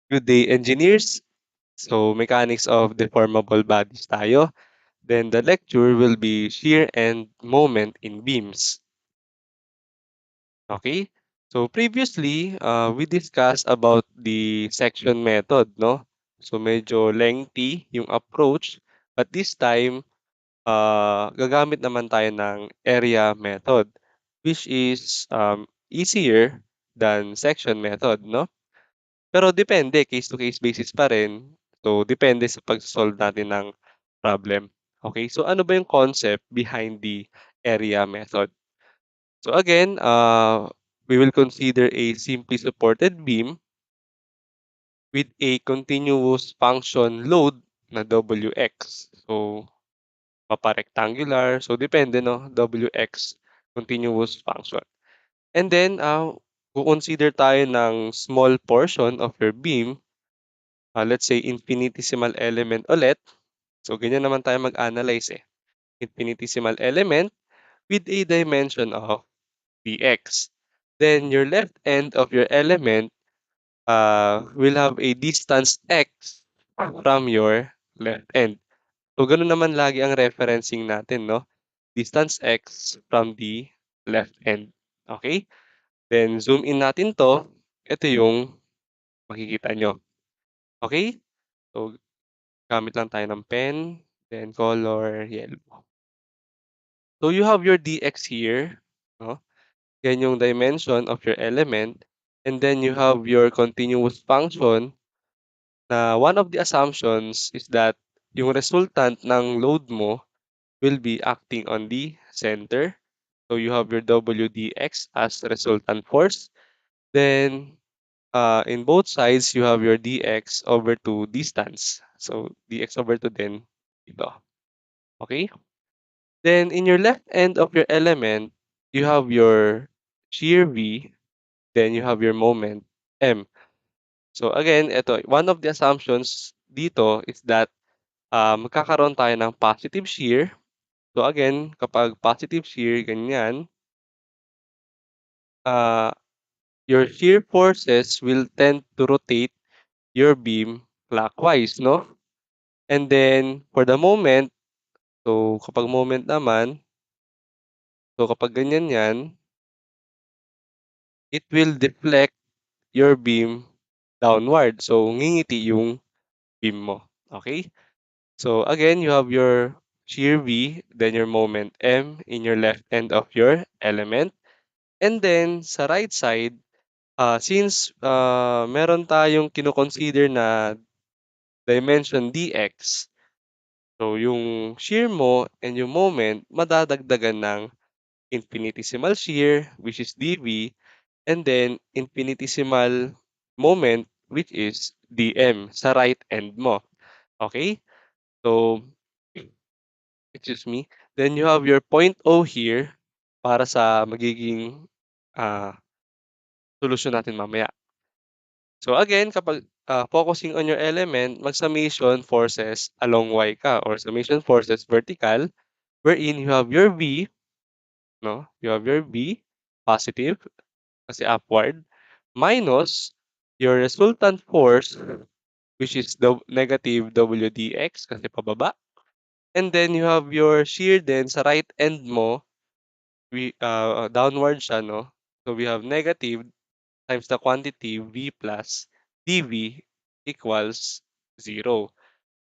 Good day, engineers. So, mechanics of deformable bodies tayo. Then the lecture will be shear and moment in beams. Okay? So, previously, we discussed about the section method, no? So, medyo lengthy yung approach. But this time, gagamit naman tayo ng area method, which is easier than section method, no? Pero depende, case to case basis pa rin. So, depende sa pag-solve natin ng problem. Okay, so ano ba yung concept behind the area method? So again, we will consider a simply supported beam with a continuous function load na Wx. So, mapa-rectangular. So, depende, no? Wx, continuous function. And then, consider tayo ng small portion of your beam. Let's say, infinitesimal element ulit. So, ganyan naman tayo mag-analyze eh. Infinitesimal element with a dimension of dx. Then, your left end of your element will have a distance x from your left end. So, ganun naman lagi ang referencing natin, no? Distance x from the left end. Okay? Then, zoom in natin to. Ito yung makikita nyo. Okay? So, gamit lang tayo ng pen, then color yellow. So, you have your dx here, no? Yan yung dimension of your element. And then, you have your continuous function na one of the assumptions is that yung resultant ng load mo will be acting on the center. So, you have your WDX as resultant force. Then, in both sides, you have your dx over 2 distance. So, dx over 2 din ito. Okay? Then, in your left end of your element, you have your shear V, then you have your moment M. So, again, ito, one of the assumptions dito is that magkakaroon tayo ng positive shear. So, again, kapag positive shear, ganyan, uh, your shear forces will tend to rotate your beam clockwise, no? And then, for the moment, so kapag moment naman, so kapag ganyan yan, it will deflect your beam downward. So, ngingiti yung beam mo. Okay? So, again, you have your shear V, then your moment M in your left end of your element. And then, sa right side, since meron tayong kino-consider na dimension dx, so yung shear mo and yung moment, madadagdagan ng infinitesimal shear, which is dv, and then infinitesimal moment, which is dm, sa right end mo. Okay? So, excuse me. Then you have your point O here para sa magiging solusyon natin mamaya. So again, kapag focusing on your element, mag-summation forces along Y ka or summation forces vertical wherein you have your V, no? You have your V, positive, kasi upward, minus your resultant force, which is the negative WDX kasi pababa. And then you have your shear din sa right end mo, downward siya, no? So we have negative times the quantity V plus dV equals 0.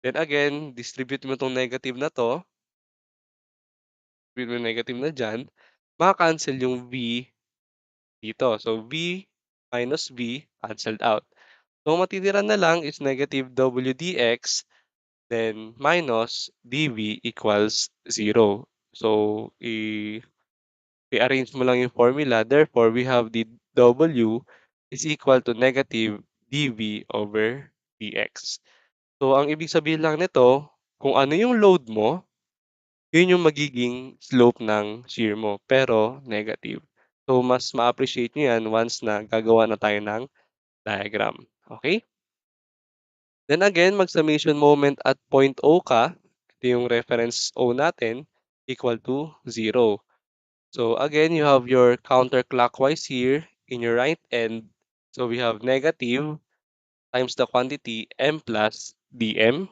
Then again, distribute mo itong negative na to, distribute mo yung negative na dyan, maka-cancel yung V dito. So V minus V cancelled out. So matitira na lang is negative W dx, then minus dV equals 0. So i-arrange mo lang yung formula. Therefore, we have the W is equal to negative dV over dx. So, ang ibig sabihin lang nito, kung ano yung load mo, yun yung magiging slope ng shear mo, pero negative. So, mas ma-appreciate nyo yan once na gagawa na tayo ng diagram. Okay? Then again, mag-summation moment at point O ka, ito yung reference O natin, equal to 0. So again, you have your counterclockwise here in your right end. So we have negative. times the quantity m plus dm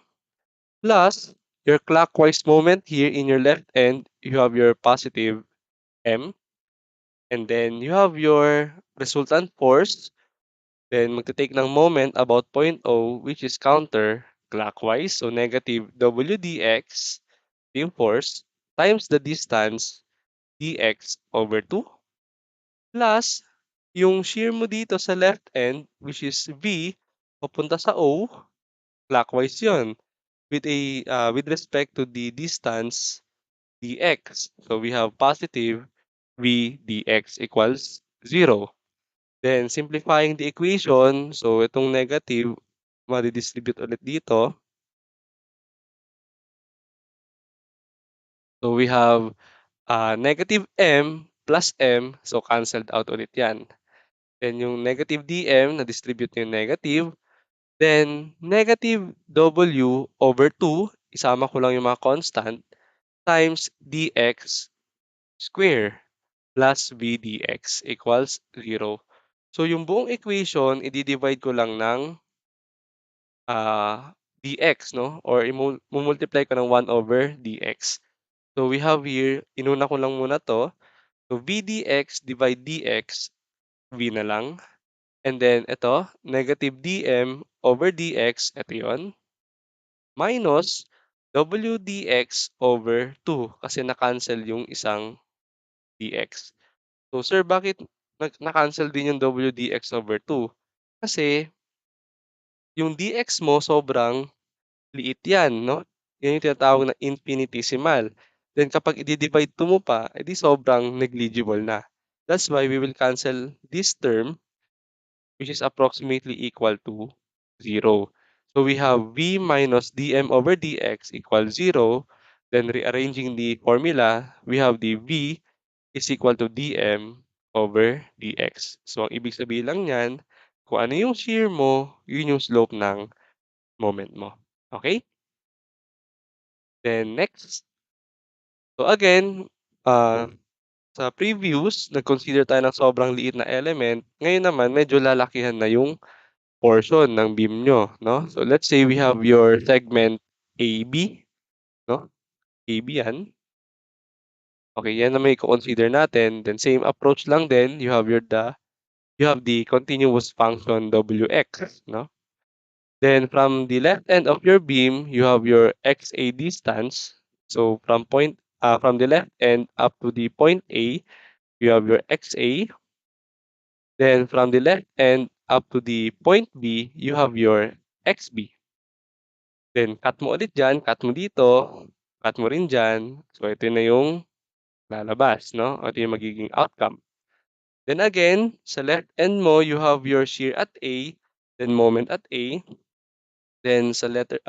plus your clockwise moment here in your left end, you have your positive m, and then you have your resultant force. Then magte-take ng moment about point O, which is counterclockwise. So negative W dx, yung force, times the distance dx over 2 plus yung shear mo dito sa left end, which is V, papunta sa O, clockwise yon with respect to the distance dx. So we have positive V dx equals 0. Then simplifying the equation, so itong negative madi-distribute ulit dito. So we have negative m plus m, so canceled out ulit yan. Then yung negative dm, na-distribute yung negative. Then negative w over 2, isama ko lang yung mga constant, times dx square plus v dx equals 0. So yung buong equation, i-divide ko lang ng dx, no? Or multiply ko ng 1 over dx. So we have here, inuna ko lang muna to. So v dx divide dx, v na lang. And then ito, negative dm over dx, ito yon, minus w dx over 2 kasi na-cancel yung isang dx. So sir, bakit na-cancel din yung w dx over 2? Kasi yung dx mo sobrang liit yan, no? Yan yung tinatawag na infinitesimal. Then kapag i-divide 2 mo pa, edi sobrang negligible na. That's why we will cancel this term, which is approximately equal to 0. So we have v minus dm over dx equals 0. Then rearranging the formula, we have the v is equal to dm over dx. So ang ibig sabihin lang niyan, kung ano yung shear mo, yun yung slope ng moment mo. Okay? Then next. So again, sa previous, nag-consider tayo ng sobrang liit na element. Ngayon naman, medyo lalakihan na yung portion ng beam nyo, no? So let's say we have your segment AB, no? AB yan. Okay, yan na may consider natin. Then same approach lang din, you have the continuous function Wx, no? Then from the left end of your beam, you have your XA distance. So from the left end up to the point A, you have your XA. Then from the left end up to the point B, you have your XB. Then cut mo ulit dyan, cut mo dito, cut mo rin dyan. So ito na yung lalabas, no? Ito yung magiging outcome. Then again, sa left end mo, you have your shear at A, then moment at A. Then sa letter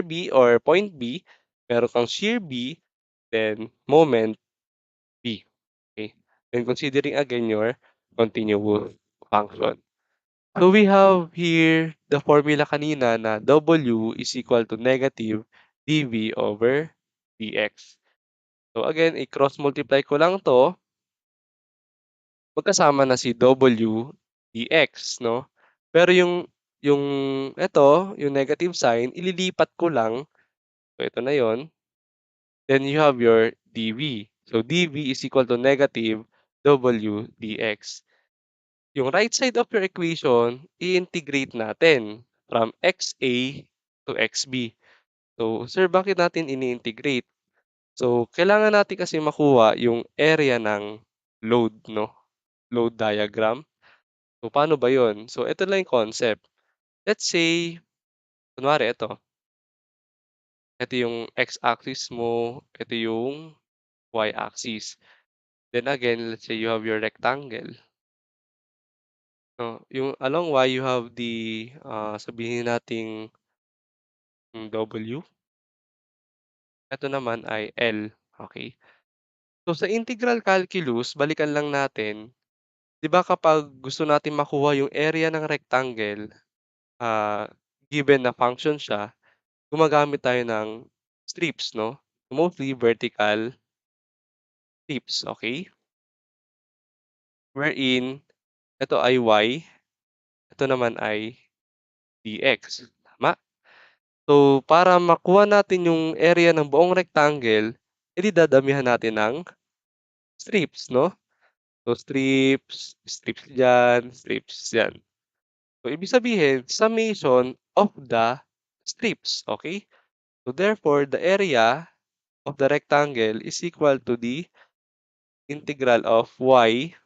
B or point B, meron kang shear B, then moment B. Okay? Then considering again your continuous function. So we have here the formula kanina na W is equal to negative dV over dx. So again, i-cross multiply ko lang to, magkasama na si W dx, no? Pero yung yung negative sign, ililipat ko lang. So ito na yon. Then you have your dV. So dV is equal to negative W dx. Yung right side of your equation, i-integrate natin from XA to XB. So, sir, bakit natin ini-integrate? So, kailangan natin kasi makuha yung area ng load, no? Load diagram. So, paano ba yon? So, ito lang yung concept. Let's say, kunwari ito. Ito yung x-axis mo, ito yung y-axis. Then again, let's say you have your rectangle. No, yung along y, you have the, sabihin nating W. Ito naman ay L. Okay. So sa integral calculus, balikan lang natin, 'di ba kapag gusto natin makuha yung area ng rectangle, ah, given na function siya, gumagamit tayo ng strips, no? Mostly vertical strips, okay? Wherein ito ay y, ito naman ay dx, tama? So, para makuha natin yung area ng buong rectangle, edi dadamihan natin ng strips, no? So, strips diyan, strips diyan. So, ibig sabihin, summation of the strips, okay? So, therefore, the area of the rectangle is equal to the integral of y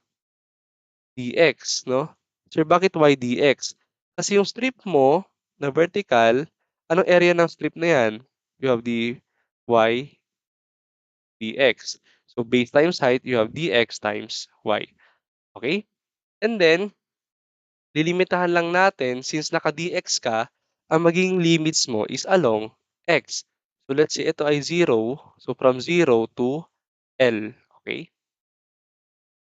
dx, no? So, bakit y dx? Kasi yung strip mo na vertical, anong area ng strip na yan? You have the y dx. So, base times height, you have dx times y. Okay? And then, lilimitahan lang natin, since naka-dx ka, ang magiging limits mo is along x. So, let's say ito ay 0. So, from 0 to L. Okay?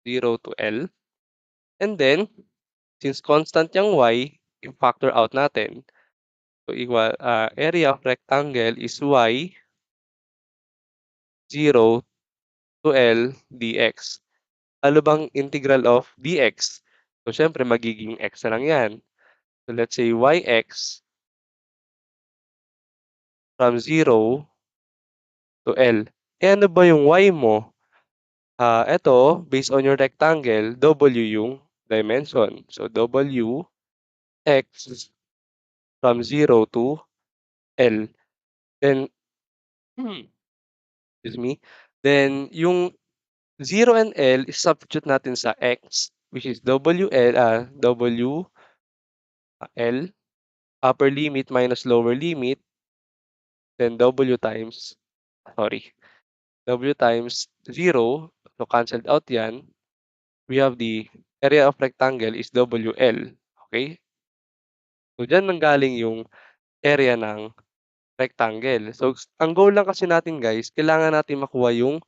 0 to L. And then, since constant yung y, i-factor out natin. So, equal, area of rectangle is y 0 to L dx. Ano bang integral of dx? So, syempre, magiging x na lang yan. So, let's say yx from 0 to L. Eh, ano ba yung y mo? Ito, based on your rectangle, W yung dimension. So, W x from 0 to L. Then, excuse me. Then, yung 0 and L, substitute natin sa x, which is W, L, upper limit minus lower limit, then W times 0, so canceled out yan. We have the area of rectangle is WL. Okay? So, dyan nanggaling yung area ng rectangle. So, ang goal lang kasi natin guys, kailangan natin makuha yung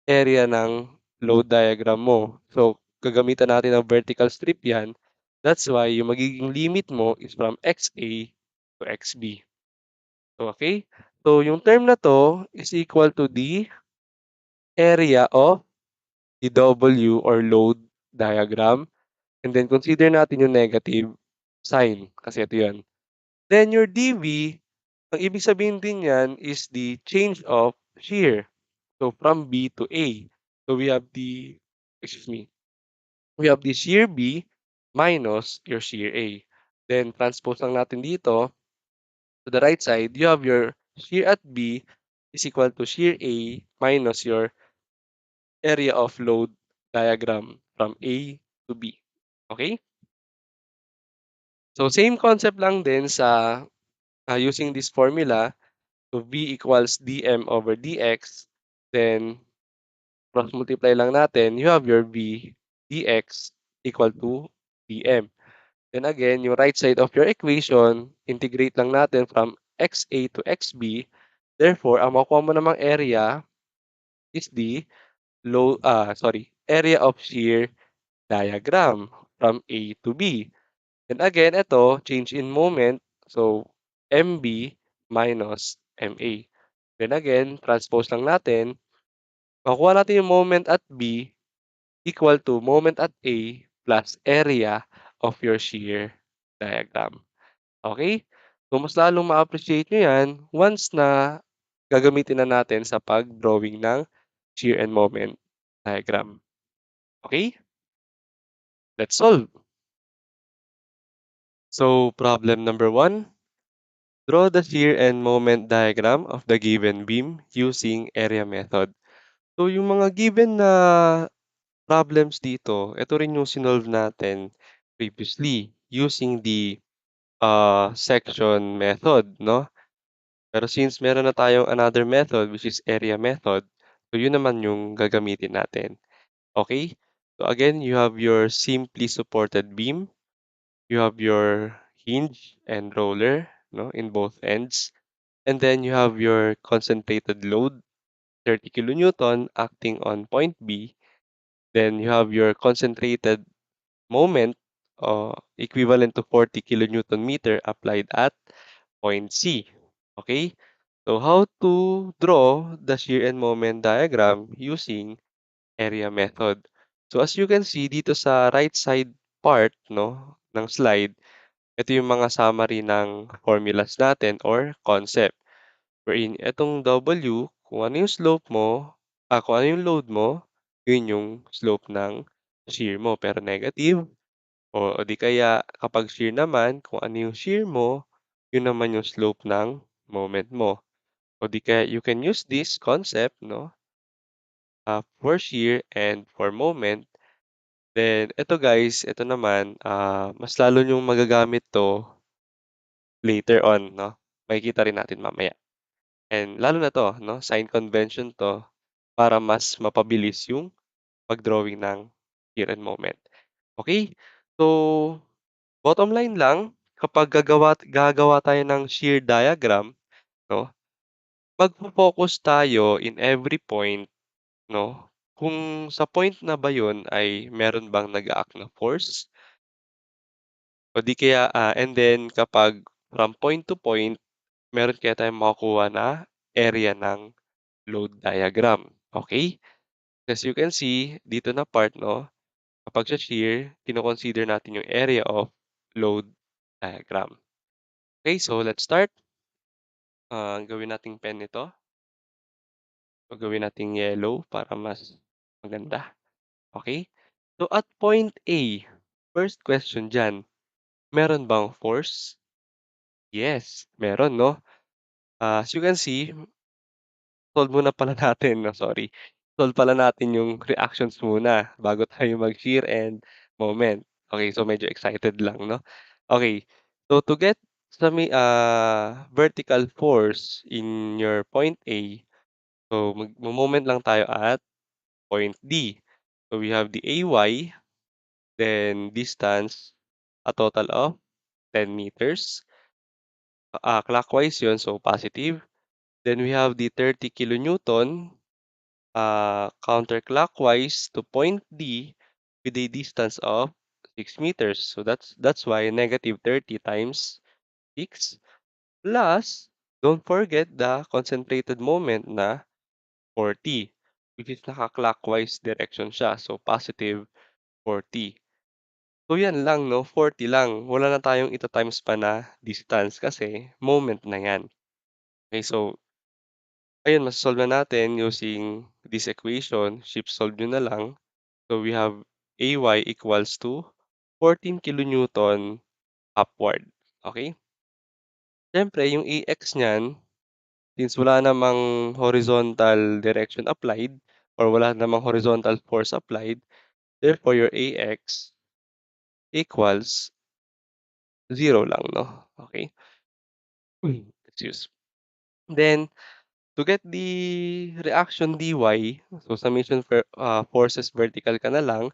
area ng load diagram mo. So, gagamitan natin ng vertical strip yan. That's why yung magiging limit mo is from XA to XB. So, okay? So, yung term na to is equal to the area of the W or load diagram. And then, consider natin yung negative sign. Kasi ito yan. Then, your DV, ang ibig sabihin din yan is the change of shear. So, from B to A. So, excuse me, we have the shear B minus your shear A. Then, transpose lang natin dito. To the right side, you have your shear at B is equal to shear A minus your area of load diagram from A to B. Okay? So, same concept lang din sa using this formula. So, V equals dm over dx. Then, cross multiply lang natin. You have your V dx equal to dm. Then again, yung right side of your equation, integrate lang natin from XA to XB. Therefore, ang makuha mo namang area is the area of shear diagram from A to B. And again, ito, change in moment. So, MB minus MA. Then again, transpose lang natin. Makuha natin yung moment at B equal to moment at A plus area of your shear diagram. Okay? So, mas lalong ma-appreciate nyo yan once na gagamitin na natin sa pag-drawing ng shear and moment diagram. Okay? Let's solve. So, problem number 1. Draw the shear and moment diagram of the given beam using area method. So, yung mga given na problems dito, ito rin yung sinolve natin previously using the section method, no? Pero since meron na tayong another method which is area method, so yun naman yung gagamitin natin. Okay? So again, you have your simply supported beam, you have your hinge and roller, no, in both ends, and then you have your concentrated load, 30 kilonewton acting on point B. Then you have your concentrated moment, equivalent to 40 kilonewton meter applied at point C. Okay? So how to draw the shear and moment diagram using area method. So as you can see dito sa right side part, no, ng slide, Ito yung mga summary ng formulas natin or concept. Wherein itong W, kung ano yung slope mo, kung ano yung load mo, yun yung slope ng shear mo. Pero negative, o di kaya kapag shear naman, kung ano yung shear mo, yun naman yung slope ng moment mo. O di kaya you can use this concept, no, for shear and for moment. Then ito guys, ito naman, mas lalo niyong magagamit 'to later on, 'no? Makikita rin natin mamaya. And lalo na 'to, 'no, sign convention 'to para mas mapabilis yung pag-drawing ng shear and moment. Okay. So, bottom line lang, kapag gagawa tayo ng shear diagram, 'no, magfo-focus tayo in every point, 'no, kung sa point na ba yun ay meron bang nag-a-act na force o di kaya, and then kapag from point to point, meron kaya tayong makukuha na area ng load diagram, okay. As you can see dito na part, 'no, kapag sa shear kino-consider natin yung area of load diagram. Okay, so let's start. Gawin nating pen nito o gawin nating yellow para mas maganda, okay. So at point A, first question diyan, meron bang force? Yes, meron, 'no. As you can see, solve muna pala natin 'no, sorry. Solve pala natin yung reactions muna bago tayo mag-shear and moment. Okay, so medyo excited lang 'no. Okay, so to get sa vertical force in your point A, so magmo-moment lang tayo at point D. So we have the AY, then distance, a total of 10 meters. Clockwise yun, so positive. Then we have the 30 kilonewton, counterclockwise to point D with a distance of 6 meters. So that's why negative 30 times 6 plus, don't forget the concentrated moment na 40, which is naka-clockwise direction siya. So positive 40. So yan lang 'no, 40 lang. Wala na tayong ita-times pa na distance kasi moment na yan. Okay, so ayun, maso-solve na natin using this equation, shift solve niyo na lang. So we have AY equals to 14 kilonewton upward, okey? Siyempre yung AX niyan, since wala namang horizontal direction applied or wala namang horizontal force applied, therefore your AX equals 0 lang 'no, okey? Excuse. Then to get the reaction dy, so forces vertical ka na lang.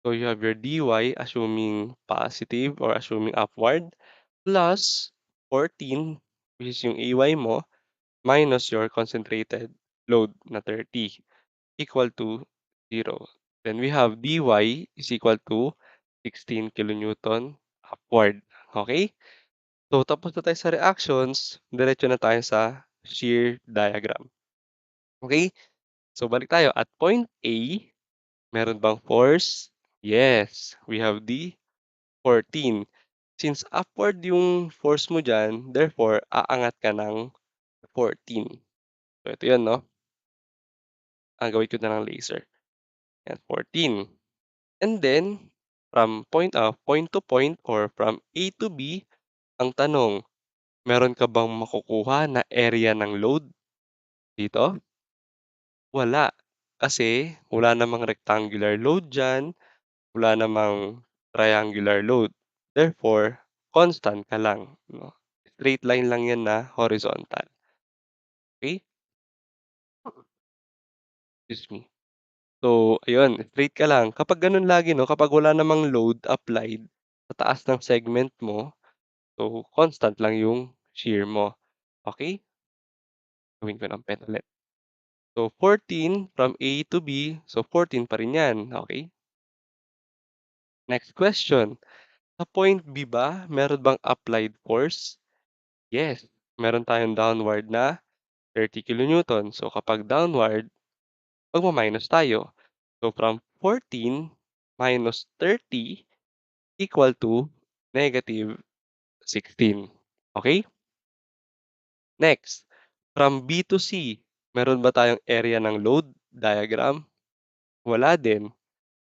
So you have your dy assuming positive or assuming upward plus 14, which is yung ay mo, minus your concentrated load na 30 equal to 0. Then we have dy is equal to 16 kilonewton upward. Okay? So tapos na tayo sa reactions, diretso na tayo sa shear diagram. Okay? So balik tayo at point A, meron bang force? Yes, we have the 14. Since upward yung force mo diyan, therefore aangat ka ng 14. So ito 'yun 'no, gagawin ko na ng laser, yan 14. And then point to point or from A to B, ang tanong, meron ka bang makukuha na area ng load dito? Wala, kasi wala namang rectangular load diyan, wala namang triangular load. Therefore, constant ka lang 'no, straight line lang 'yan na horizontal, okey? Excuse me. So ayun, straight ka lang. Kapag gano'n lagi 'no, kapag wala namang load applied sa taas ng segment mo, so constant lang yung shear mo, okey? Gawin ko ng pen ulit. So 14 from A to B, so 14 pa rin 'yan, okey? Next question, sa point B ba meron bang applied force? Yes, meron tayong downward na 30 kilonewton. So kapag downward, magma-minus tayo. So from 14 minus 30 equal to negative 16. Okay? Next, from B to C, meron ba tayong area ng load diagram? Wala din.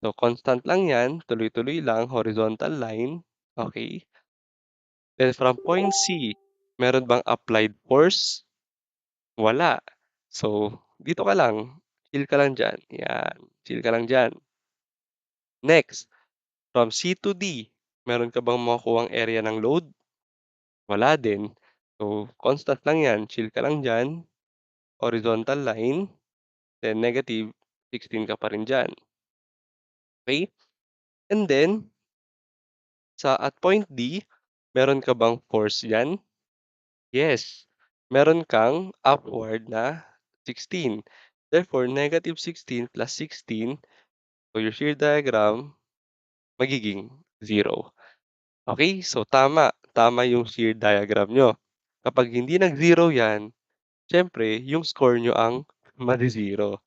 So, constant lang yan, tuloy-tuloy lang, horizontal line. Okay? Then from point C, meron bang applied force? Wala. So, dito ka lang, chill ka lang diyan, yan, chill ka lang diyan. Next, from C to D, meron ka bang makukuhang area ng load? Wala din. So, constant lang yan, chill ka lang diyan, horizontal line, then -16 ka pa rin diyan, okey? And then, at point D, meron ka bang force diyan? Yes, meron kang upward na 16. Therefore, -16 plus 16, so your shear diagram magiging 0. Okay, so tama yung shear diagram niyo. Kapag hindi nag-zero 'yan, siyempre yung score niyo ang maze-zero.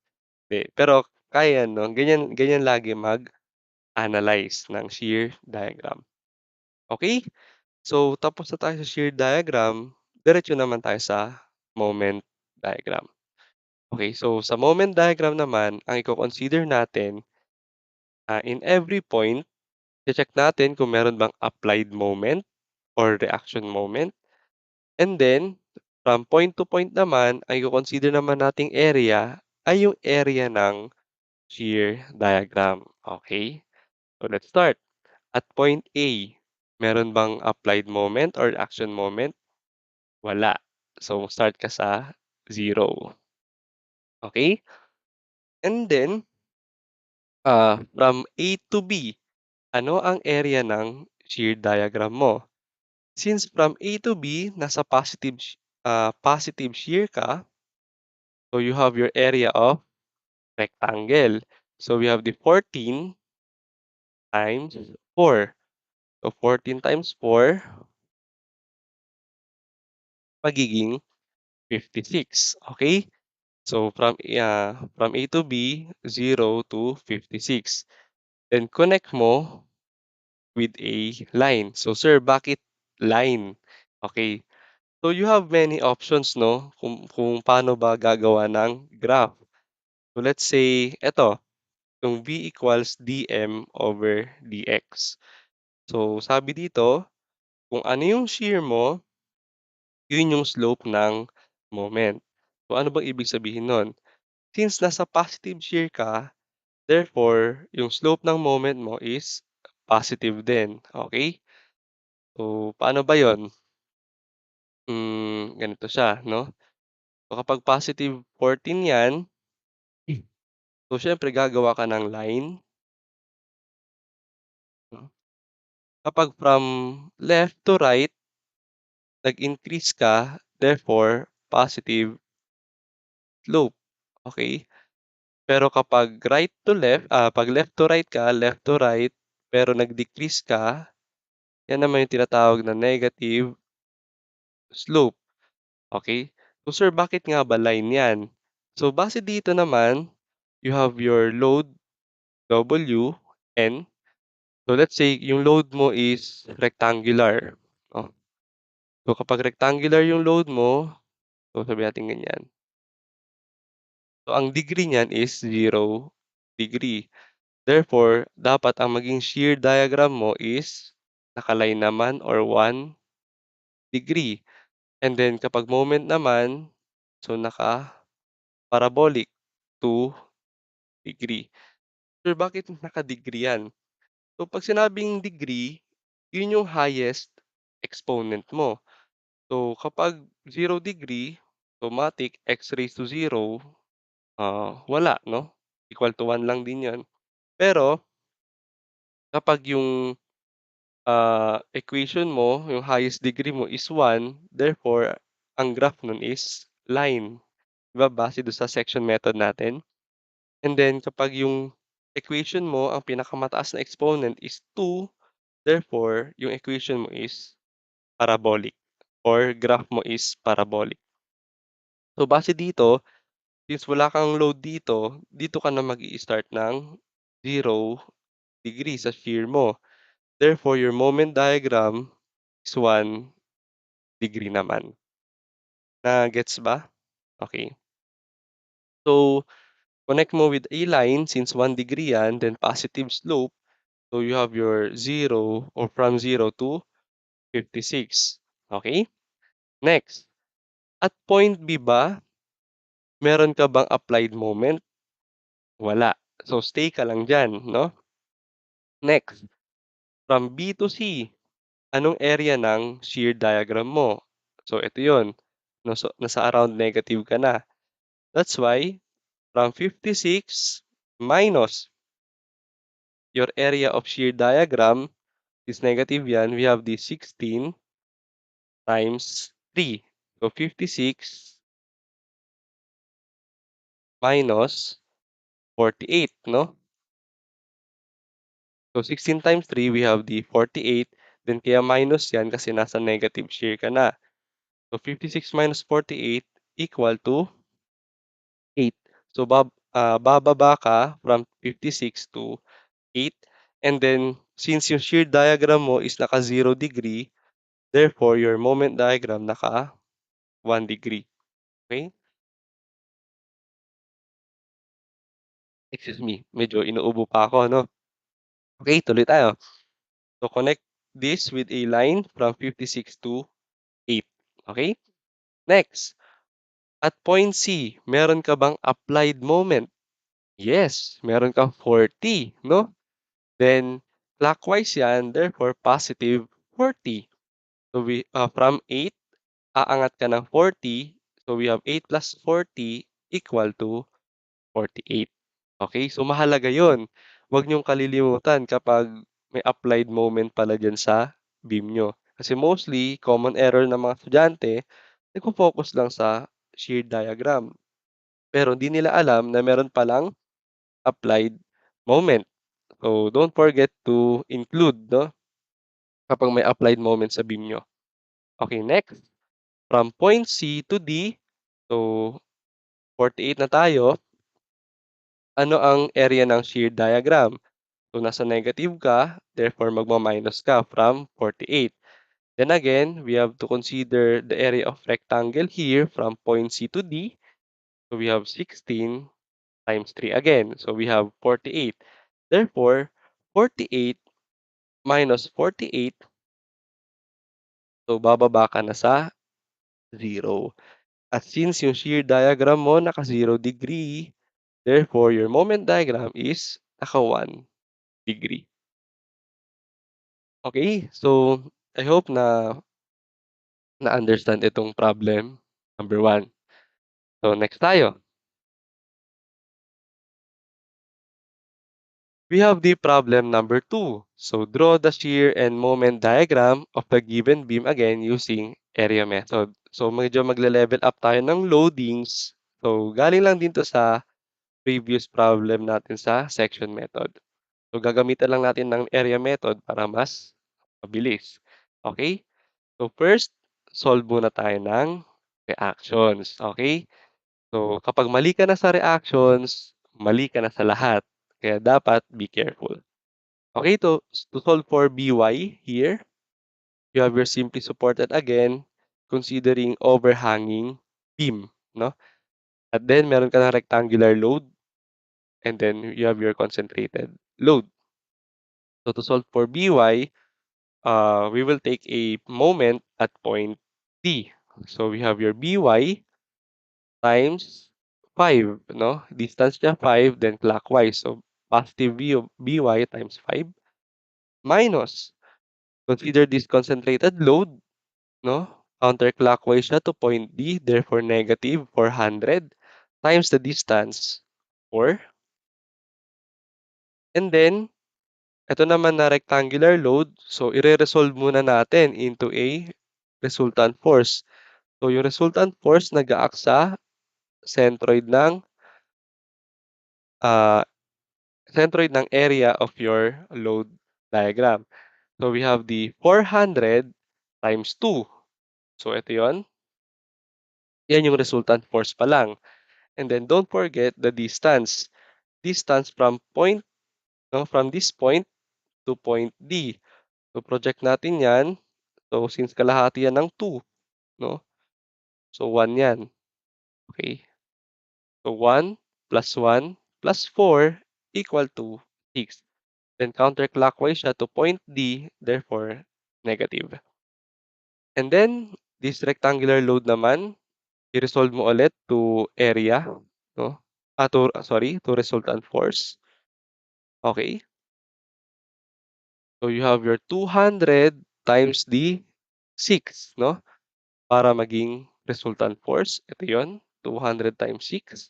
Pero kaya 'yan 'no, ganyan ganyan lagi mag-analyze ng shear diagram. Okay, so tapos na tayo sa shear diagram, diretso naman tayo sa moment diagram. Okay, so sa moment diagram naman, ang iko-consider natin, in every point, check natin kung meron bang applied moment or reaction moment. And then, from point to point naman, ang iko-consider naman nating area ay yung area ng shear diagram. Okay? So let's start. At point A, meron bang applied moment or action moment? Wala. So start ka sa 0. Okay? And then, from A to B, ano ang area ng shear diagram mo? Since from A to B, nasa positive shear ka, so you have your area of rectangle. So we have the 14 times 4. So 14 times 4 magiging 56. Okay? So from A to B, 0 to 56. Then connect mo with a line. So sir, bakit line? Okay. So you have many options no kung paano ba gagawa ng graph. So let's say eto, yung V equals dm over dx. So sabi dito, kung ano yung shear mo, yun yung slope ng moment. So ano bang ibig sabihin nun? Since nasa positive shear ka, therefore yung slope ng moment mo is positive din. Okay? So paano ba yon? Ganito siya, no? So kapag positive 14 yan, so syempre gagawa ka ng line. No? Kapag from left to right, nag-increase ka, therefore positive slope. Okay? Pero kapag right to left, 'pag left to right ka, left to right, pero nag-decrease ka, yan naman yung tinatawag na negative slope, okey? So, sir bakit nga ba line yan? So, base dito naman, you have your load W, N. So, let's say yung load mo is rectangular, oh. So, kapag rectangular yung load mo, so sabihin natin ganyan. So, ang degree niyan is 0 degree. Therefore, dapat ang maging shear diagram mo is naka-line naman or 1 degree. And then kapag moment naman, so naka-parabolic 2 degree. So bakit naka-degree yan? So 'pag sinabing degree, yun yung highest exponent mo. So kapag 0 degree, automatic x raised to 0, wala 'no? Equal to 1 lang din yun. Pero kapag yung equation mo, yung highest degree mo is 1, therefore, ang graph nun is line. 'Di ba, base dun sa section method natin? And then kapag yung equation mo, ang pinakamataas na exponent is 2, therefore, yung equation mo is parabolic or graph mo is parabolic. So base dito, since wala kang load dito, dito ka na mag-i-start ng 0 degree sa shear mo. Therefore, your moment diagram is 1 degree naman. Na-gets ba? Okay. So, connect mo with a line since 1 degree yan, then positive slope. So, you have your 0 or from 0 to 56. Okay? Next, at point B ba, meron ka bang applied moment? Wala. So, stay ka lang dyan, no? Next, from B to C, anong area ng shear diagram mo? So, ito yun. No, so, nasa around negative ka na. That's why, from 56 minus your area of shear diagram is negative yan. We have the 16 times 3. So, 56 minus 48, no? So, 16 times 3, we have the 48. Then, kaya minus yan kasi nasa negative shear ka na. So, 56 minus 48 equal to 8. So, bababa ka from 56 to 8. And then, since yung shear diagram mo is naka 0 degree, therefore, your moment diagram naka 1 degree. Okay? Excuse me, medyo inuubo pa ako, no? Okay, tuloy tayo. So, connect this with a line from 56 to 8. Okay? Next, at point C, meron ka bang applied moment? Yes, meron kang 40, no? Then, clockwise yan, therefore, positive 40. So, from 8, aangat ka ng 40. So, we have 8 plus 40 equal to 48. Okay, so mahalaga yon. Huwag niyong kalilimutan kapag may applied moment pala dyan sa beam nyo. Kasi mostly, common error ng mga estudyante, nagpo-focus lang sa shear diagram. Pero hindi nila alam na meron palang applied moment. So, don't forget to include, no, kapag may applied moment sa beam nyo. Okay, next. From point C to D, so 48 na tayo, ano ang area ng shear diagram? So, nasa negative ka, therefore magma-minus ka from 48. Then again, we have to consider the area of rectangle here from point C to D. So, we have 16 times 3 again. So, we have 48. Therefore, 48 minus 48, so bababa ka na sa 0. At since yung shear diagram mo naka 0 degree, therefore your moment diagram is naka 1 degree. Okay, so I hope na-understand itong problem number 1. So next tayo. We have the problem number 2. So draw the shear and moment diagram of the given beam again using area method. So medyo magle-level up tayo ng loadings. So galing lang din to sa previous problem natin sa section method. So gagamitan lang natin ng area method para mas mabilis. Okay? So first, solve muna tayo ng reactions. Okay? So kapag mali ka na sa reactions, mali ka na sa lahat. Kaya dapat be careful. Okay, to solve for By here, you have your simply supported again, considering overhanging beam, no? At then meron ka ng rectangular load, and then you have your concentrated load. So to solve for By, we will take a moment at point D. So we have your By times 5, no? Distance niya 5, then clockwise. So positive V of By times 5 minus, consider this concentrated load, no? Counterclockwise siya to point D, therefore negative 400 times the distance 4. And then, ito naman na rectangular load, so ire-resolve muna natin into a resultant force. So yung resultant force nag-act sa centroid ng ah, centroid ng area of your load diagram. So we have the 400 times 2. So ito yon. Yan yung resultant force pa lang. And then don't forget the distance. Distance from point, no, from this point to point D. So project natin yan. So, since kalahati yan ng 2, 'no? So, 1 yan, okey. So, 1 plus 1 plus 4 equal to 6. Then counterclockwise siya to point D, therefore negative. And then, this rectangular load naman, i-resolve mo ulit to area, 'no? To resultant force, okey. So, you have your 200 times the 6, 'no? Para maging resultant force, ito yon, 200 times 6.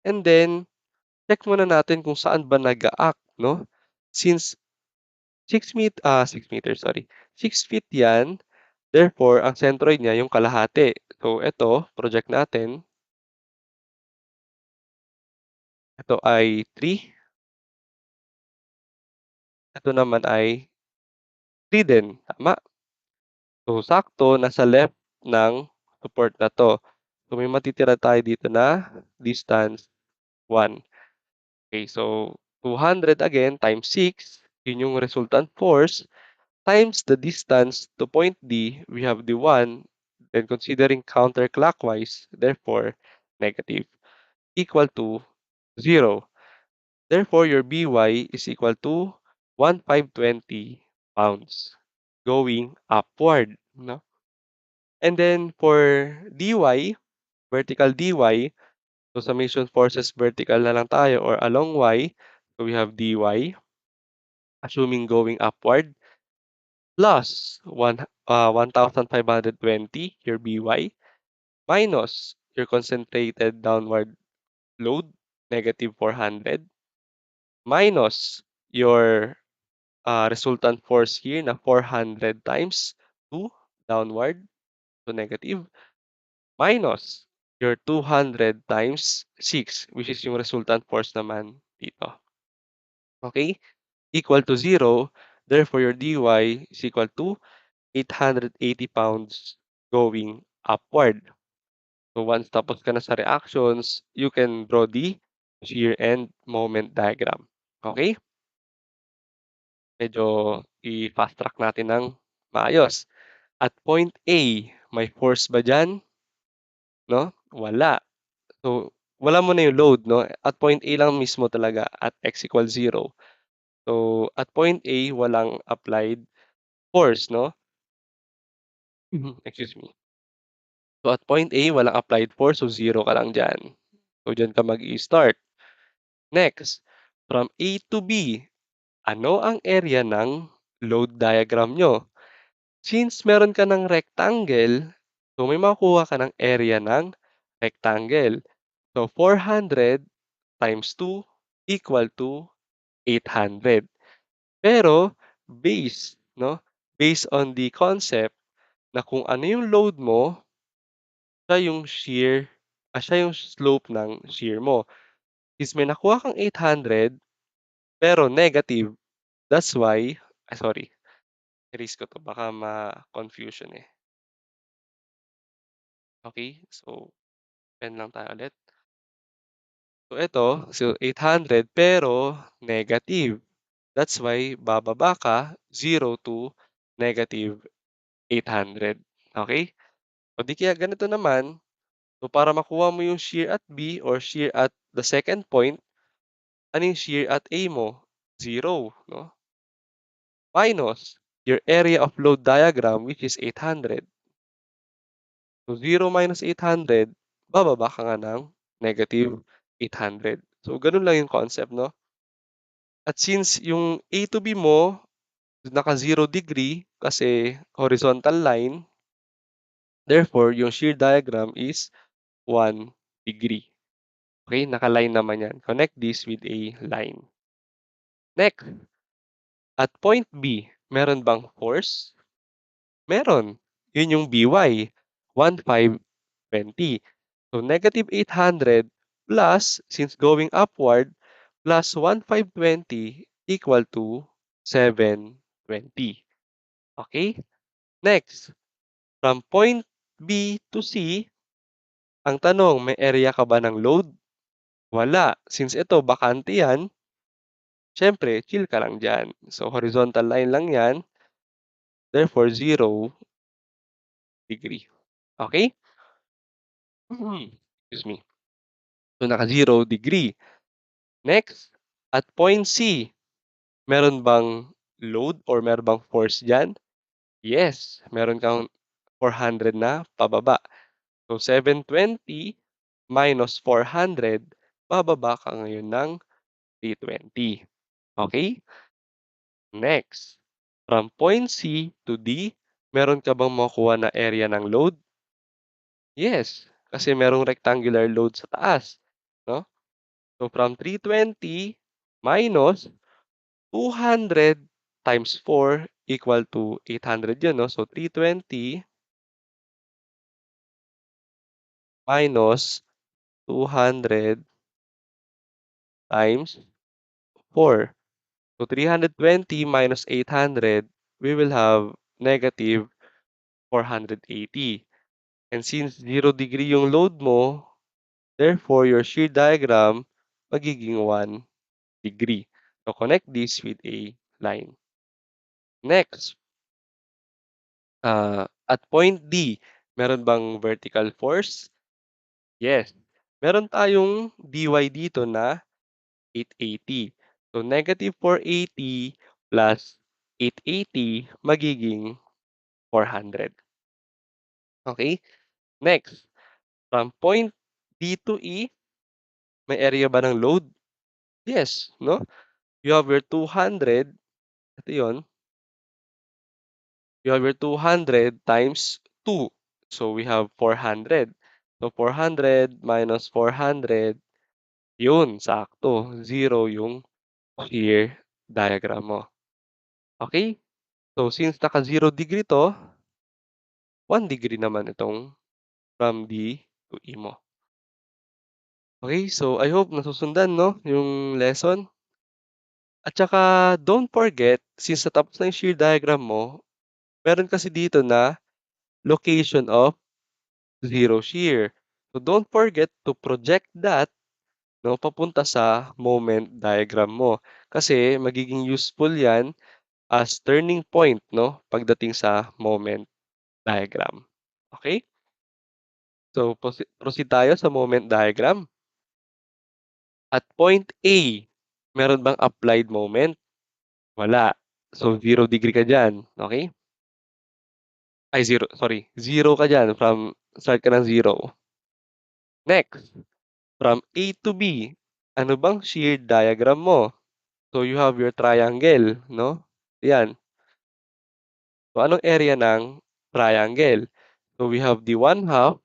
And then, check muna natin kung saan ba nag-a-act, 'no? Since 6 meters, sorry, 6 feet 'yan, therefore ang centroid niya yung kalahati. So ito, project natin, ito ay 3, ito naman ay 3 din, tama? So sakto nasa left ng support na 'to. So may matitira tayo dito na distance 1. Okay, so 200 again times 6, yun yung resultant force, times the distance to point D, we have the 1, then considering counterclockwise, therefore negative, equal to 0. Therefore, your By is equal to 1,520 pounds going upward, no? And then for Dy, vertical Dy, so summation forces vertical na lang tayo or along Y, so we have Dy, assuming going upward, plus 1,520, your By, minus your concentrated downward load, negative 400, minus your resultant force here na 400 times 2 downward, to negative, minus your 200 times 6, which is yung resultant force naman dito. Okay? Equal to 0. Therefore, your dy is equal to 880 pounds going upward. So once tapos ka na sa reactions, you can draw the shear and moment diagram. Okay? Medyo i-fast track natin ng maayos. At point A, may force ba diyan, 'no? Wala. So, wala mo na yung load, 'no? At point A lang mismo talaga at x equals 0. So, at point A walang applied force, 'no? Excuse me. So, at point A walang applied force, so 0 ka lang diyan. So, diyan ka mag-i-start. Next, from A to B, ano ang area ng load diagram niyo? Since meron ka ng rectangle, so may makukuha ka ng area ng rectangle. So 400 times 2 equal to 800. Pero based, 'no, based on the concept na kung ano yung load mo, siya yung slope ng shear mo. Since may nakuha kang 800 pero negative, that's why, sorry, erase ko 'to baka ma-confusion, eh. Okay, so pen lang tayo ulit. So ito, so 800 pero negative. That's why bababa ka 0 to -800. Okay? O di kaya ganito naman, so para makuha mo yung shear at B or shear at the second point, ano yung shear at A mo? 0, no? Minus your area of load diagram, which is 800. So 0 - 800, bababa ka nga ng -800. So ganun lang yung concept, no? At since yung A to B mo naka 0 degree kasi horizontal line, therefore yung shear diagram is 1 degree. Okay, naka-line naman yan. Connect this with a line. Next, at point B, meron bang force? Meron. Yun yung By, 1,520. So -800 plus, since going upward, plus 1,520 equal to 720. Okay? Next, from point B to C, ang tanong, may area ka ba ng load? Wala. Since ito, bakante yan, syempre, chill ka lang dyan. So, horizontal line lang yan, therefore 0. degree. Okay? Excuse me. So, naka-0 degree. Next, at point C, meron bang load or meron bang force diyan? Yes, meron kang 400 na pababa. So, 720 minus 400, bababa ka ngayon ng 320. Okay? Next, from point C to D, meron ka bang makukuha na area ng load? Yes, kasi merong rectangular load sa taas, no? So from 320 minus 200 times 4 equal to 800 yun, no? So 320 minus 200 times 4. So 320 minus 800, we will have negative 480. And since 0 degree yung load mo, therefore your shear diagram magiging 1 degree. So connect this with a line. Next, at point D, meron bang vertical force? Yes. Meron tayong dy dito na 880. So negative 480 plus 880 magiging 400. Okay? Next, from point D to E, may area ba ng load? Yes, no? You have your 200, ito yun, you have your 200 times 2. So we have 400. So 400 minus 400, yun, sakto. Zero yung shear diagram mo. Okay? So since naka 0 degree to, 1 degree naman itong from D to E mo. Okay, so I hope nasusundan, no, yung lesson. At saka don't forget, since natapos na yung shear diagram mo, meron kasi dito na location of zero shear. So don't forget to project that, no, papunta sa moment diagram mo. Kasi magiging useful yan as turning point, no, pagdating sa moment diagram. Okay? So proceed tayo sa moment diagram. At point A, meron bang applied moment? Wala. So 0 degree ka diyan, okay? Ay zero, sorry, zero ka diyan, from start ka ng zero. Next, from A to B, ano bang shear diagram mo? So you have your triangle, no? Yan. So anong area ng triangle? So we have the 1/2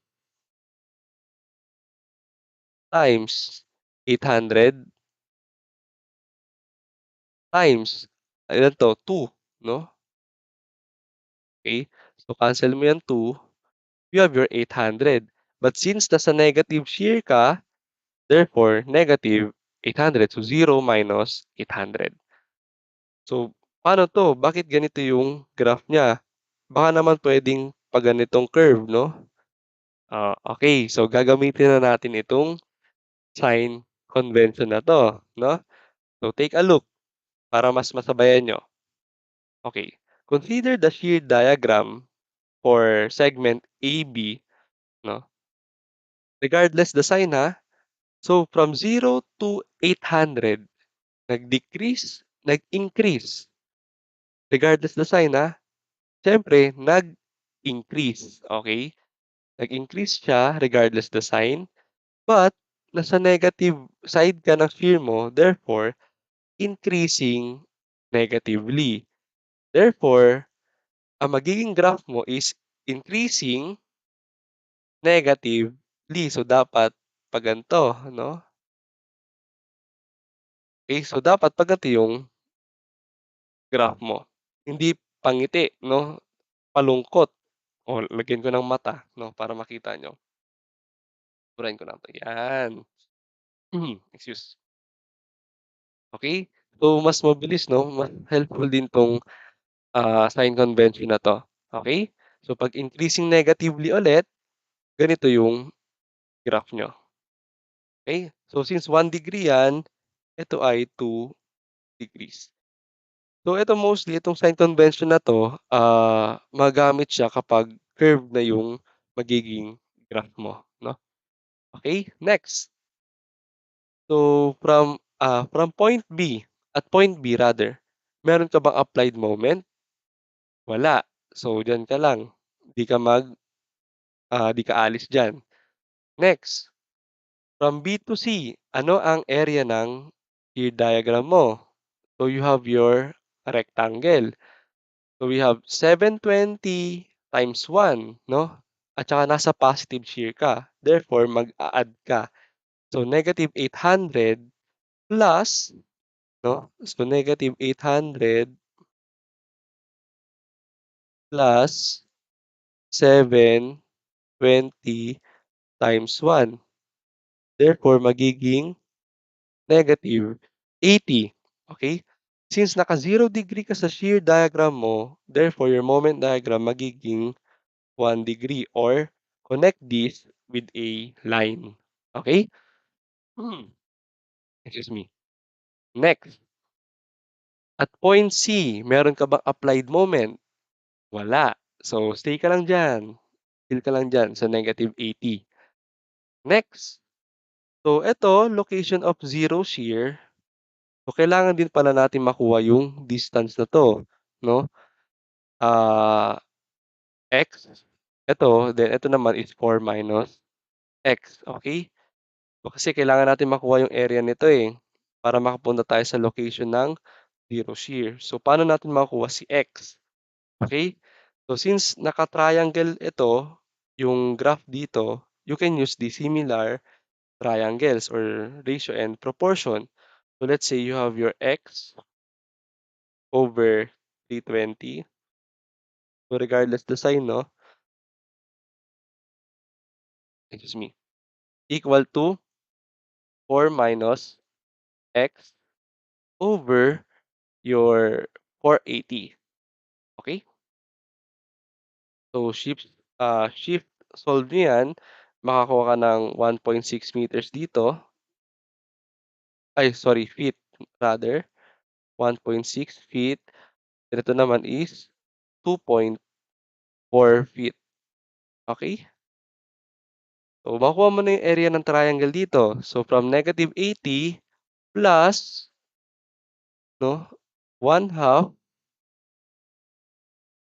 times 800 times, ilan 'to, 2, no? Okay? So cancel mo yang 2, you have your 800. But since nasa negative shear ka, therefore negative 800. So 0 minus 800. So paano 'to? Bakit ganito yung graph niya? Baka naman puwedeng pa-ganitong curve, 'no? Okay. So gagamitin na natin itong sign convention na 'to, 'no? So take a look para mas masabayan niyo. Okay. Consider the shear diagram for segment AB, 'no? Regardless the sign, ha. So from 0 to 800, nag-decrease, nag-increase. Regardless the sign, ha. Siyempre nag-increase, okay? Nag-increase siya regardless the sign, but nasa negative side ka ng shear mo, therefore increasing negatively. Therefore, ang magiging graph mo is increasing negatively. So, dapat pag ganito, no? Okay, so dapat pag ganito yung graph mo. Hindi pangiti, no? Palungkot. O, lagyan ko ng mata, no? Para makita nyo. Burahin ko lang to. Yan. Excuse. Okay? So, mas mabilis, no? Mas helpful din tong sign convention na 'to, okay? So 'pag increasing negatively ulit, ganito yung graph niyo, okay? So since 1 degree 'yan, ito ay 2 degrees. So ito mostly itong sign convention na 'to, magamit siya kapag curve na yung magiging graph mo, 'no? Okay, next. So, from point B rather, meron ka bang applied moment? Wala. So, diyan ka lang. 'Di ka 'di ka alis diyan. Next, from B to C, ano ang area ng shear diagram mo? So, you have your rectangle. So, we have 720 times 1, 'no? At saka nasa positive shear ka. Therefore, mag-a-add ka. So, -800 plus, 'no? So, -800 plus 720 times 1. Therefore, magiging -80. Okay? Since naka-0 degree ka sa shear diagram mo, therefore your moment diagram magiging 1 degree or connect this with a line. Okay? Hmm. Excuse me. Next, at point C, meron ka bang applied moment? Wala. So, stay ka lang diyan. Chill ka lang diyan sa -80. Next. So, eto, location of zero shear. So, kailangan din pala natin makuha yung distance na 'to, 'no? Ah, x, then eto naman is 4 minus x, okey? So, kasi kailangan natin makuha yung area nito, eh, para makapunta tayo sa location ng zero shear. So, paano natin makukuha si x, okey? So, since naka-triangle ito, yung graph dito, you can use the similar triangles or ratio and proportion. So, let's say you have your x over 320. So, regardless the sign 'no, excuse me, equal to 4 minus x over your 480, okey? So, shift solve niyo 'yan, makakuha ka ng 1.6 meters dito, ay sorry feet rather, 1.6 feet, and ito naman is 2.4 feet, okey? So, makukuha mo na yung area ng triangle dito. So, from -80 plus, 'no, 1/2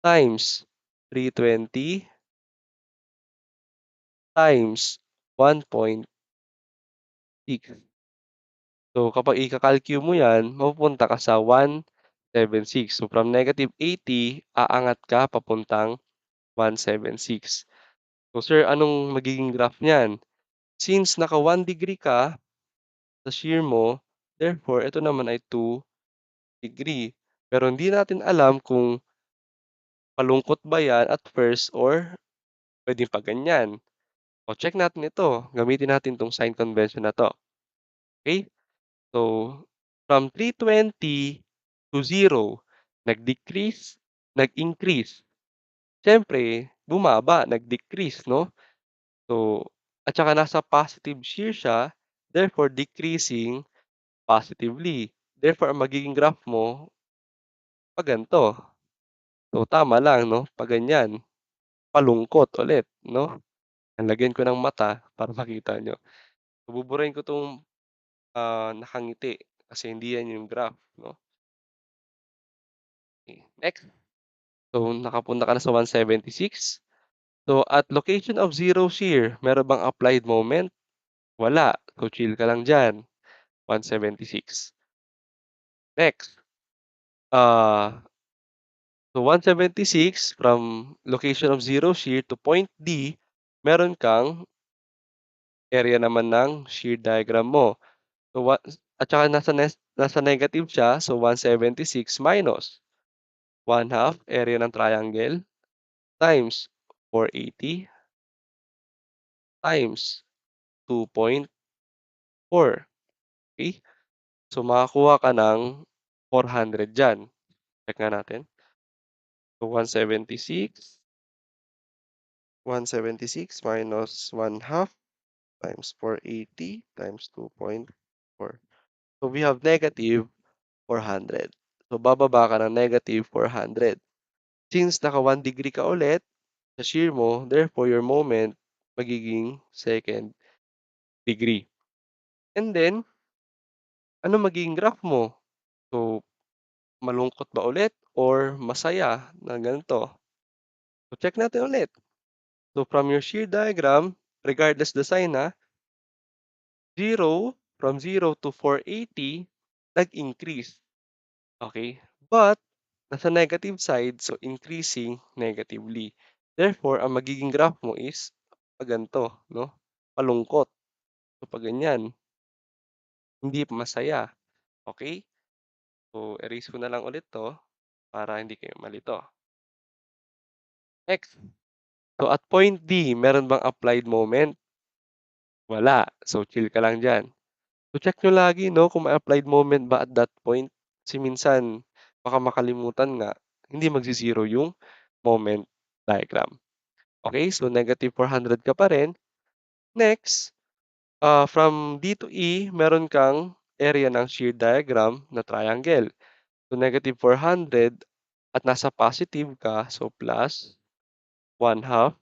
times 320 times 1.6. So, kapag ika-calcu mo 'yan, mapupunta ka sa 176. So, from -80 aangat ka papuntang 176. So, sir, anong magiging graph niyan? Since naka 1 degree ka sa shear mo, therefore ito naman ay 2 degree. Pero hindi natin alam kung palungkot ba 'yan at first or puwedeng pa-ganyan. O check natin ito, gamitin natin 'tong sign convention na 'to, okey? So, from 320 to 0, nag-decrease, nag-increase. Siyempre bumaba, nag-decrease 'no? So, at saka nasa positive shear siya, therefore decreasing positively. Therefore, ang magiging graph mo pa gan'to. So, tama lang 'no, 'pag ganyan, palungkot ulit 'no? Lalagyan ko ng mata para makita niyo. So, buburahin ko 'tong, nakangiti kasi hindi 'yan yung graph 'no. Okey, next. So, nakapunta ka na sa 176. So, at location of zero shear, meron bang applied moment? Wala. So, chill ka lang diyan, 176. Next, ah, so 176 from location of zero shear to point D, meron kang area naman ng shear diagram mo. So, at saka nasa negative siya, so 176 minus 1/2 area ng triangle times 480 times 2.4, okey? So, makakuha ka ng 400 diyan. Check nga natin. So, 176 minus 1/2 times 480 times 2.4. So, we have -400. So, bababa ka ng -400. Since naka 1 degree ka ulit, sa shear mo, therefore your moment magiging second degree. And then, ano magiging graph mo? So, malungkot ba ulit or masaya na ganito? So, check natin ulit. So, from your shear diagram, regardless the sign na, 0, from 0 to 480, nag-increase. Okay? But, nasa negative side, so increasing negatively. Therefore, ang magiging graph mo is ganito, no? Palungkot. So, pag ganyan, hindi masaya. Okay? So, erase ko na lang ulit 'to para hindi kayo malito. Next. So, at point D, meron bang applied moment? Wala. So, chill ka lang diyan. So, check nyo lagi 'no, kung may applied moment ba at that point. Kasi minsan baka makalimutan nga, hindi magze-zero yung moment diagram. Okay, so -400 ka pa rin. Next, from D to E, meron kang area ng shear diagram na triangle. So, -400 at nasa positive ka, so plus 1/2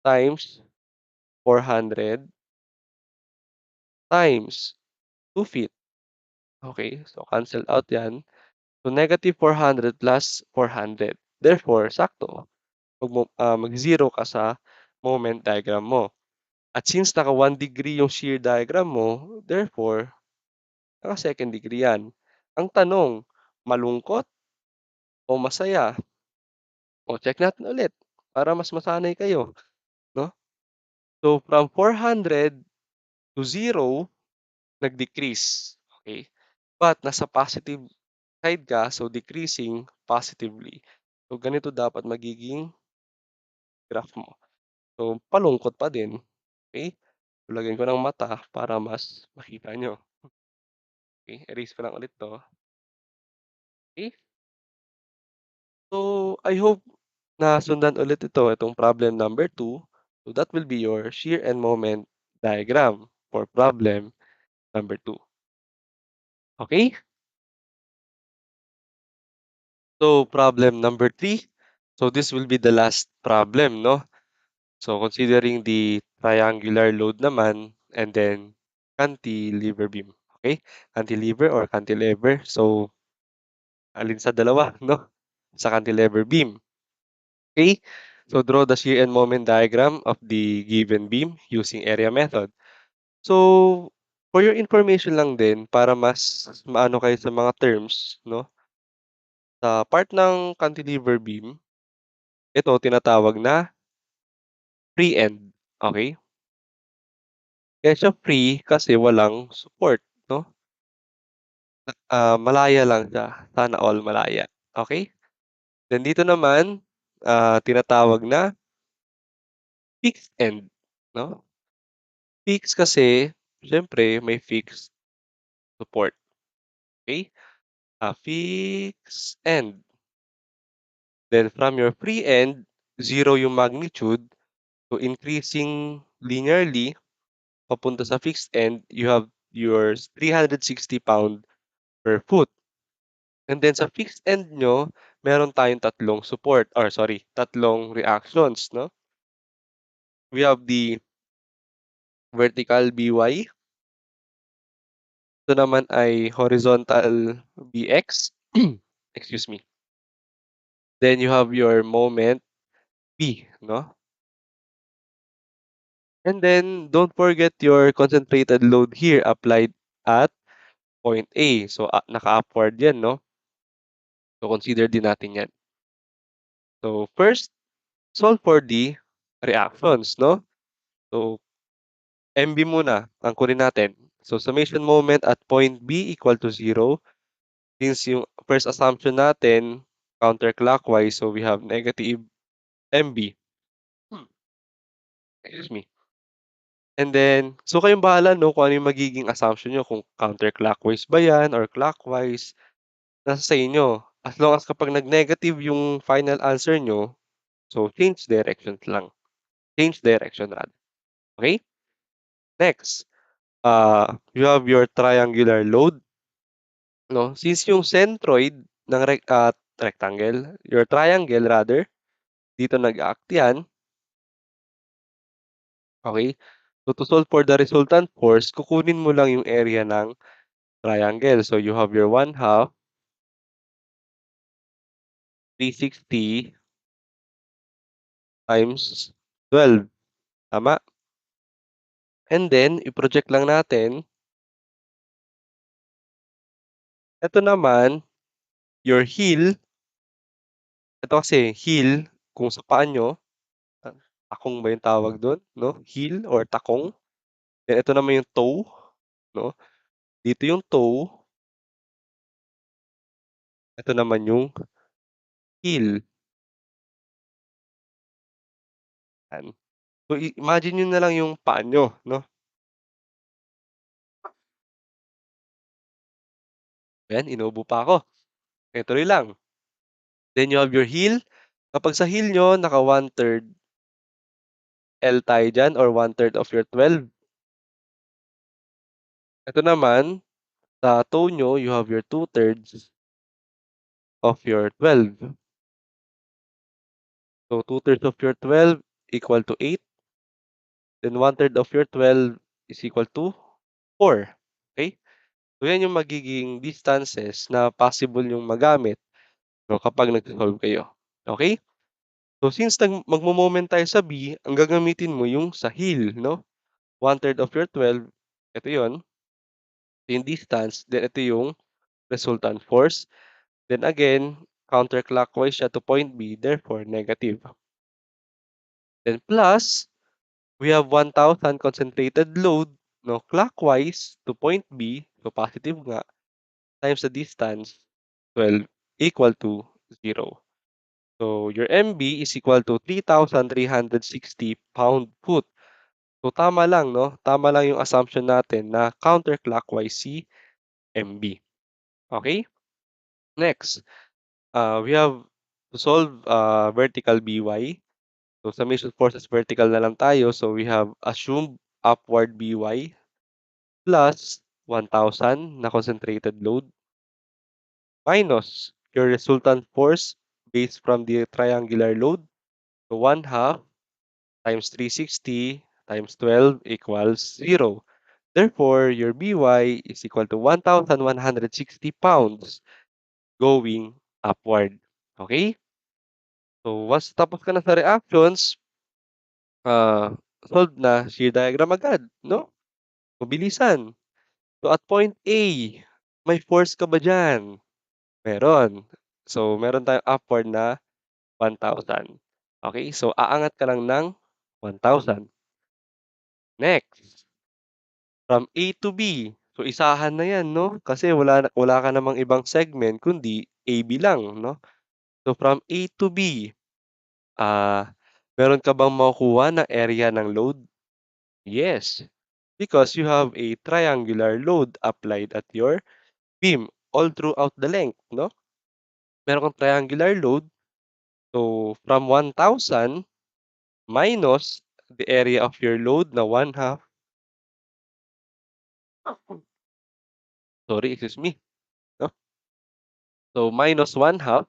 times 400 times 2 feet. Okay, so cancel out 'yan. So, -400 plus 400. Therefore, sakto mag-zero ka sa moment diagram mo. At since naka 1 degree yung shear diagram mo, therefore, naka second degree 'yan. Ang tanong, malungkot o masaya? O check natin ulit para mas masanay kayo, 'no? So, from 400 to 0, nag-decrease, okey? But nasa positive side ka, so decreasing positively. So, ganito dapat magiging graph mo. So, palungkot pa din, okey? Lagyan ko ng mata para mas makita niyo. Okey, erase ko lang ulit 'to, okey? So, I hope nasundan ulit itong problem number 2. So, that will be your shear and moment diagram for problem number 2. Okay? So, problem number 3. So, this will be the last problem, no? So, considering the triangular load naman and then cantilever beam. Okay? Cantilever or cantilever. So, alin sa dalawa, no? Sa cantilever beam. Okay? So, draw the shear and moment diagram of the given beam using area method. So, for your information lang din para mas maano kayo sa mga terms, no? Sa part ng cantilever beam, ito tinatawag na free end, okey? Kaya siya free kasi walang support, 'no? Malaya lang siya, sana all malaya, okey? Then dito naman, tinatawag na fixed end, 'no? Fixed kasi siyempre may fixed support, okey? Fixed end. Then from your free end, 0 yung magnitude, so increasing linearly papunta sa fixed end, you have your 360 pound per foot. And then sa fixed end nyo, meron tayong tatlong support or sorry, tatlong reactions, no? We have the vertical BY, ito naman ay horizontal BX, excuse me. Then you have your moment B, no? And then don't forget your concentrated load here applied at point A. So, naka-upward 'yan 'no? So, consider din natin 'yan. So, first, solve for the reactions 'no? So, MB muna ang kunin natin. So, summation moment at point B equal to 0. Since yung first assumption natin counterclockwise, so we have negative MB. Hmm, excuse me. And then, so kayong bahala 'no kung ano yung magiging assumption niyo kung counterclockwise ba 'yan or clockwise. Nasa sa inyo. As long as kapag nag-negative yung final answer nyo, so change directions lang. Change direction rather. Okay? Next, you have your triangular load, no? Since yung centroid ng rectangle, your triangle rather, dito nag-a-act 'yan, okey? So, to solve for the resultant force, kukunin mo lang yung area ng triangle. So, you have your 1/2, 360 times 12, tama? And then i-project lang natin, eto naman, your heel, eto kasi heel kung sa paa niyo, ah, takong ba yung tawag dun 'no, heel or takong. Then ito naman yung toe 'no, dito yung toe, eto naman yung heel, yan. So, imagine niyo na lang yung paa niyo 'no, ayan inuubo pa ako, okey tuloy lang. Then you have your heel, kapag sa heel niyo naka 1/3 L tayo diyan or 1/3 of your 12. Eto naman, sa toe niyo, you have your 2/3 of your 12. So, 2/3 of your 12 equal to 8, then 1/3 of your 12 is equal to 4, okey? So, yan yung magiging distances na possible yung magamit 'no, kapag nagso-solve kayo, okey? So, since magmo-moment tayo sa B, ang gagamitin mo yung sa heel 'no, 1/3 of your 12, ito yun, ito yung distance, then ito yung resultant force. Then again, counterclockwise siya to point B, therefore negative. Then plus, we have 1,000 concentrated load, no, clockwise to point B, so positive nga, times the distance, 12, equal to 0. So your MB is equal to 3,360 pound-foot. So tama lang, no? Tama lang yung assumption natin na counterclockwise si MB. Okay? Next, we have to solve vertical BY. So summation forces vertical na lang tayo. So we have assumed upward BY plus 1,000 na concentrated load minus your resultant force based from the triangular load. So 1/2 times 360 times 12 equals 0. Therefore, your BY is equal to 1,160 pounds going upward. Okay? So once tapos ka na sa reactions, ah, solve na shear diagram agad, no? Mabilisan. So at point A, may force ka ba diyan? Meron. So meron tayong upward na 1,000. Okay? So aangat ka lang ng 1,000. Next, from A to B. So isahan na 'yan 'no, kasi wala ka namang ibang segment kundi AB lang 'no. So from A to B, ah, meron ka bang makukuha na area ng load? Yes, because you have a triangular load applied at your beam all throughout the length 'no. Meron kang triangular load, so from 1,000 minus the area of your load na 1/2, sorry, excuse me, 'no. So minus 1/2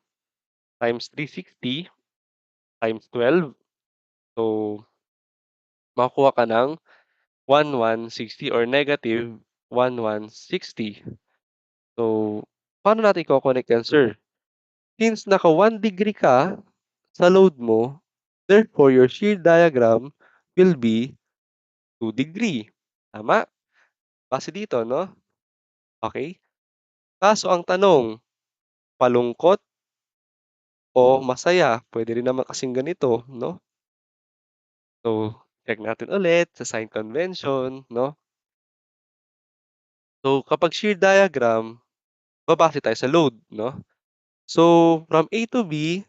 times 360 times 12. So makakuha ka ng 1,160 or negative 1,160. So paano natin iko-connect yan, sir? Since naka 1 degree ka sa load mo, therefore your shear diagram will be 2 degree. Tama? Base dito 'no, okey? Kaso ang tanong, palungkot o masaya? Puwede rin naman kasing ganito 'no. So, check natin ulit sa sign convention 'no. So, kapag shear diagram, babase tayo sa load 'no. So, from A to B,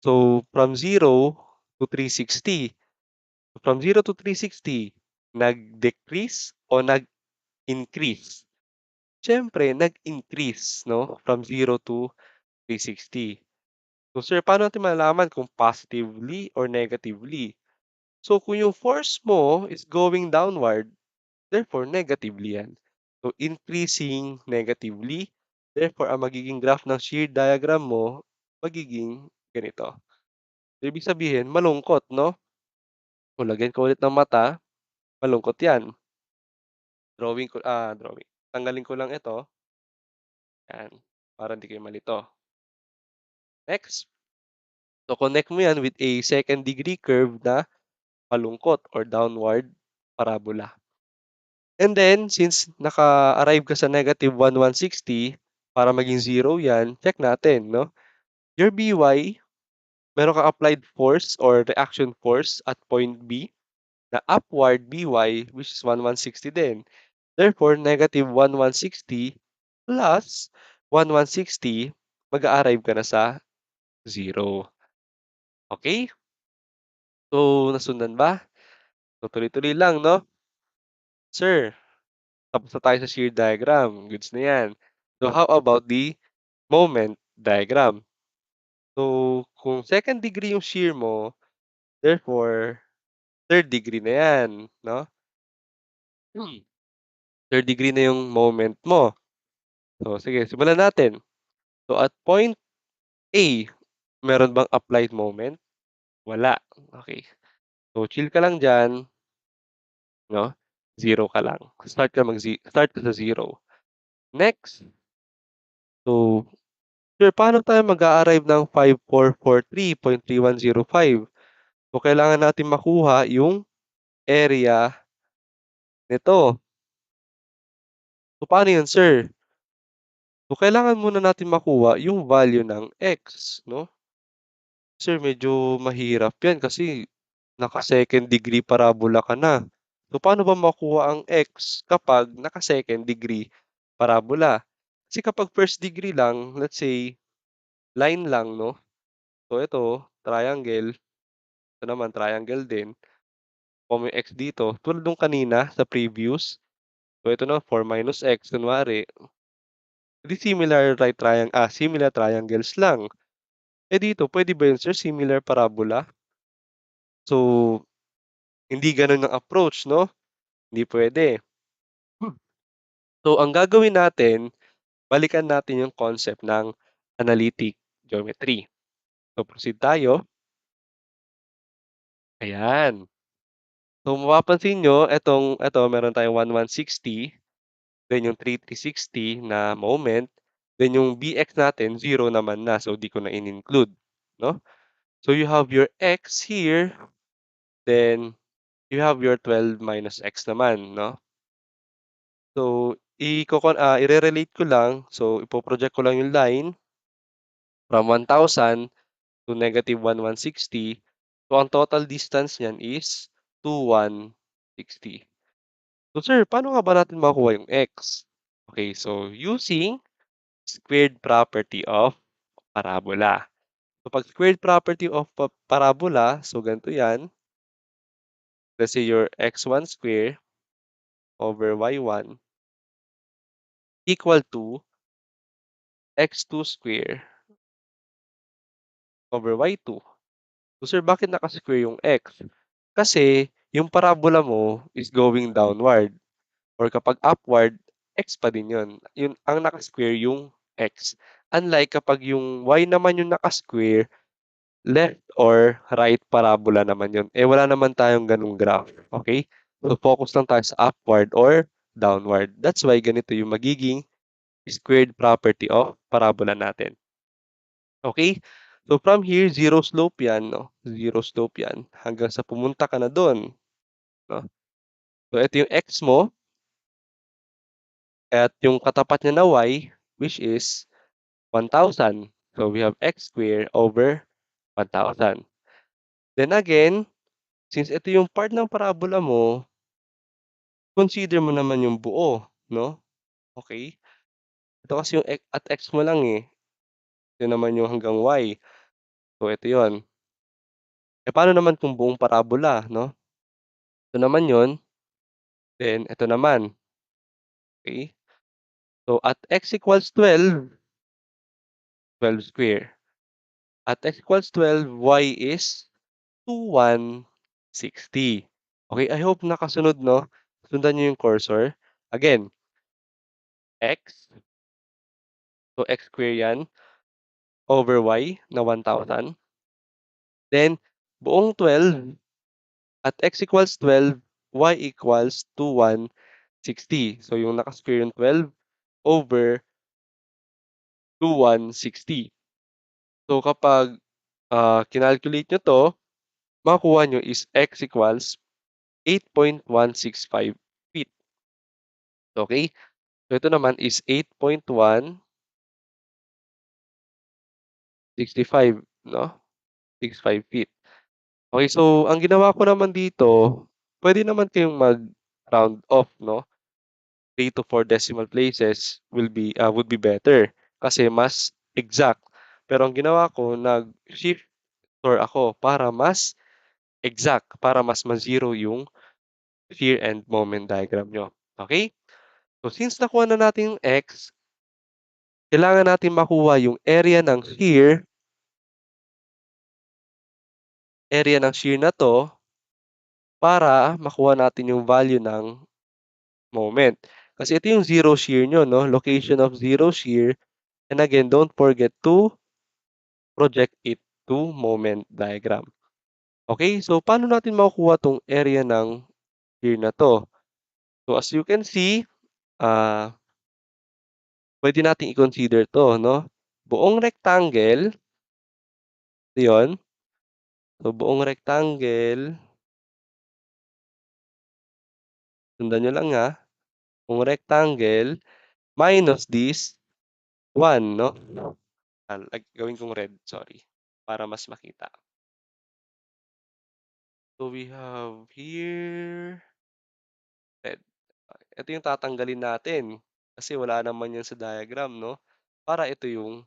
so from 0 to 360. From 0 to 360, nag-decrease o nag-increase? Siyempre nag-increase 'no, from 0 to 360. So sir, paano natin malalaman kung positively or negatively? So kung yung force mo is going downward, therefore negatively yan. So increasing negatively, therefore ang magiging graph ng shear diagram mo magiging ganito. Ibig sabihin malungkot 'no? Kung lagyan ko ulit ng mata, malungkot 'yan. Drawing. Tanggalin ko lang ito, 'yan, para hindi kayo malito. Next, so connect mo 'yan with a second degree curve na malungkot or downward parabola. And then since naka-arrive ka sa -160 para maging zero 'yan, check natin 'no. Your By, meron kang applied force or reaction force at point B na upward By which is 1160 din. Therefore, -1160 plus 1160 mag-a-arrive ka na sa zero. Okay? So, nasundan ba? So, tuloy-tuloy lang 'no? Sir, tapos na tayo sa shear diagram, goods na 'yan. So, how about the moment diagram? So, kung second degree yung shear mo, therefore, third degree na 'yan 'no? Hmm. Third degree na yung moment mo. So, sige simulan natin. So, at point A, meron bang applied moment? Wala, okey. So, chill ka lang diyan 'no, zero ka lang. Start ka sa zero. Next, so, sir paano tayo mag-a-arrive ng 5443.3105? So, kailangan natin makuha yung area nito. So, paano yun sir? So, kailangan muna natin makuha yung value ng x 'no? Sir medyo mahirap yan kasi naka-second degree parabola ka na. So, paano ba makuha ang x kapag naka-second degree parabola? Kasi kapag first degree lang, let's say line lang 'no, so ito triangle, ito naman triangle din, kuha mo yung x dito tulad nung kanina sa previous, so ito na 4 minus x kunwari, di similar triangles lang. Eh, dito puwede ba yun sir similar parabola? So, hindi gano'n ang approach 'no, hindi puwede. So, ang gagawin natin, balikan natin yung concept ng analytic geometry. So, proceed tayo, ayan. So, mapapansin niyo eto meron tayong 1160, then yung 3360 na moment, then yung Bx natin zero naman na, so di ko na in-include, 'no? So, you have your x here, then you have your 12 minus x naman, 'no? So, ire-relate ko lang, so ipo-project ko lang yung line from 1,000 to -1160. So, ang total distance niyan is 2,160. So, sir paano nga ba natin makukuha yung x? Okay, so using squared property of parabola. So, 'pag squared property of parabola, so ganito 'yan. Let's say your x1 square over y1 equal to x2 square over y2. So, sir bakit naka-square yung x? Kasi yung parabola mo is going downward. Or kapag upward, x pa din yun. Yun ang naka-square yung x. Unlike kapag yung y naman yung naka-square, left or right parabola naman yun. Eh wala naman tayong ganung graph. Okay? So focus lang tayo sa upward or downward. That's why ganito yung magiging squared property of parabola natin. Okay? So from here, zero slope yan, no? Zero slope yan hanggang sa pumunta ka na doon, no? So ito yung x mo at yung katapat niya na y which is 1,000. So we have x squared over 1,000. Then again, since ito yung part ng parabola mo, consider mo naman yung buo, no? Okay? Ito kasi yung at x mo lang eh. Ito naman yung hanggang y. So ito yon. Eh paano naman kung buong parabola, no? Ito naman yon. Then ito naman. Okay? So at x equals 12, 12 square. At x equals 12, y is 2,160. Okay, I hope nakasunod 'no? Sundan niyo yung cursor. Again, x, so x square 'yan over y na 1,000. Then buong 12 at x equals 12, y equals 2,160. So yung naka-square yung 12 over 2,160. So kapag kinalculate nyo 'to, makukuha nyo is x equals 8.165 feet. Okay? So ito naman is 8.165, no? 65 feet. Okay, so ang ginawa ko naman dito, pwede naman kayong mag-round off, no? 3 to 4 decimal places would be better kasi mas exact. Pero ang ginawa ko, nag-shift store ako para mas exact, para mas ma-zero yung fear and moment diagram nyo. Okay? So since nakuha na natin yung x, kailangan natin makuha yung area ng shear na 'to para makuha natin yung value ng moment. Kasi ito yung zero shear nyo, no? Location of zero shear. And again, don't forget to project it to moment diagram. Okay? So paano natin makukuha tong area ng shear na 'to? So as you can see, ah, puwede nating i-consider 'to, no? Buong rectangle, yon. So buong rectangle, sundan niyo lang, buong rectangle minus this 1, no? Gawin kong red, sorry, para mas makita. So we have here red. Ito yung tatanggalin natin kasi wala naman yan sa diagram, no? Para ito yung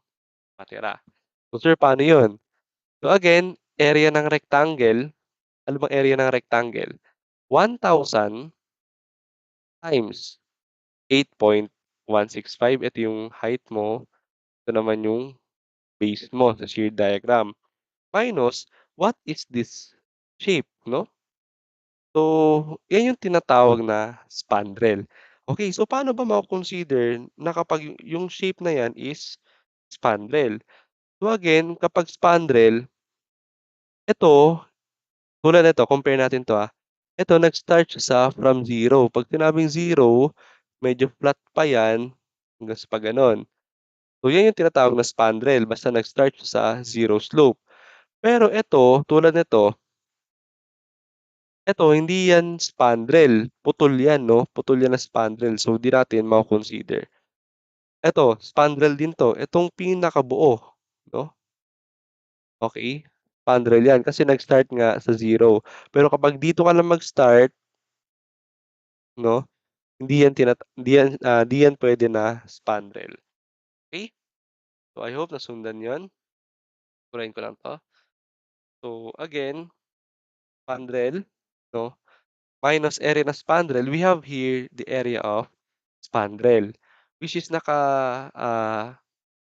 matira. So sir, paano yun? So again, area ng rectangle, ano bang area ng rectangle? 1,000 times 8.165. Ito yung height mo. Ito naman yung base mo sa shear diagram. Minus, what is this shape, no? So, yan yung tinatawag na spandrel. Okay, so paano ba mako-consider na kapag yung shape na yan is spandrel? So again, kapag spandrel, ito, tulad nito, compare natin 'to, Ito nag-start siya sa from zero. 'Pag sinabing zero, medyo flat pa yan hanggang sa pa-gano'n. So yan yung tinatawag na spandrel basta nag-start siya sa zero slope. Pero ito, tulad nito, ito hindi yan spandrel, putol yan 'no, putol yan na spandrel. So di natin mako-consider. Ito, spandrel din 'to, itong pinakabuo 'no, okey, spandrel yan kasi nag-start nga sa zero. Pero kapag dito ka lang mag-start 'no, hindi yan puwede na spandrel. Okey? So I hope nasundan 'yon. Purahin ko lang 'to. So again, spandrel 'no, minus area ng spandrel, we have here the area of spandrel, which is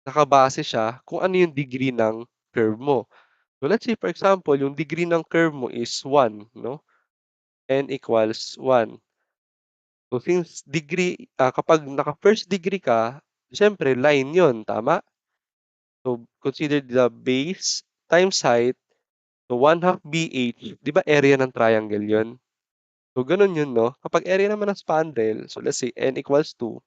nakabase siya kung ano yung degree ng curve mo. So let's say for example, yung degree ng curve mo is 1 'no, n equals 1. So since kapag naka-first degree ka, siyempre line 'yon, tama? So consider the base times height, so 1/2 BH, 'di ba area ng triangle 'yon? So gano'n 'yun 'no, kapag area naman ng spandrel, so let's say n equals 2,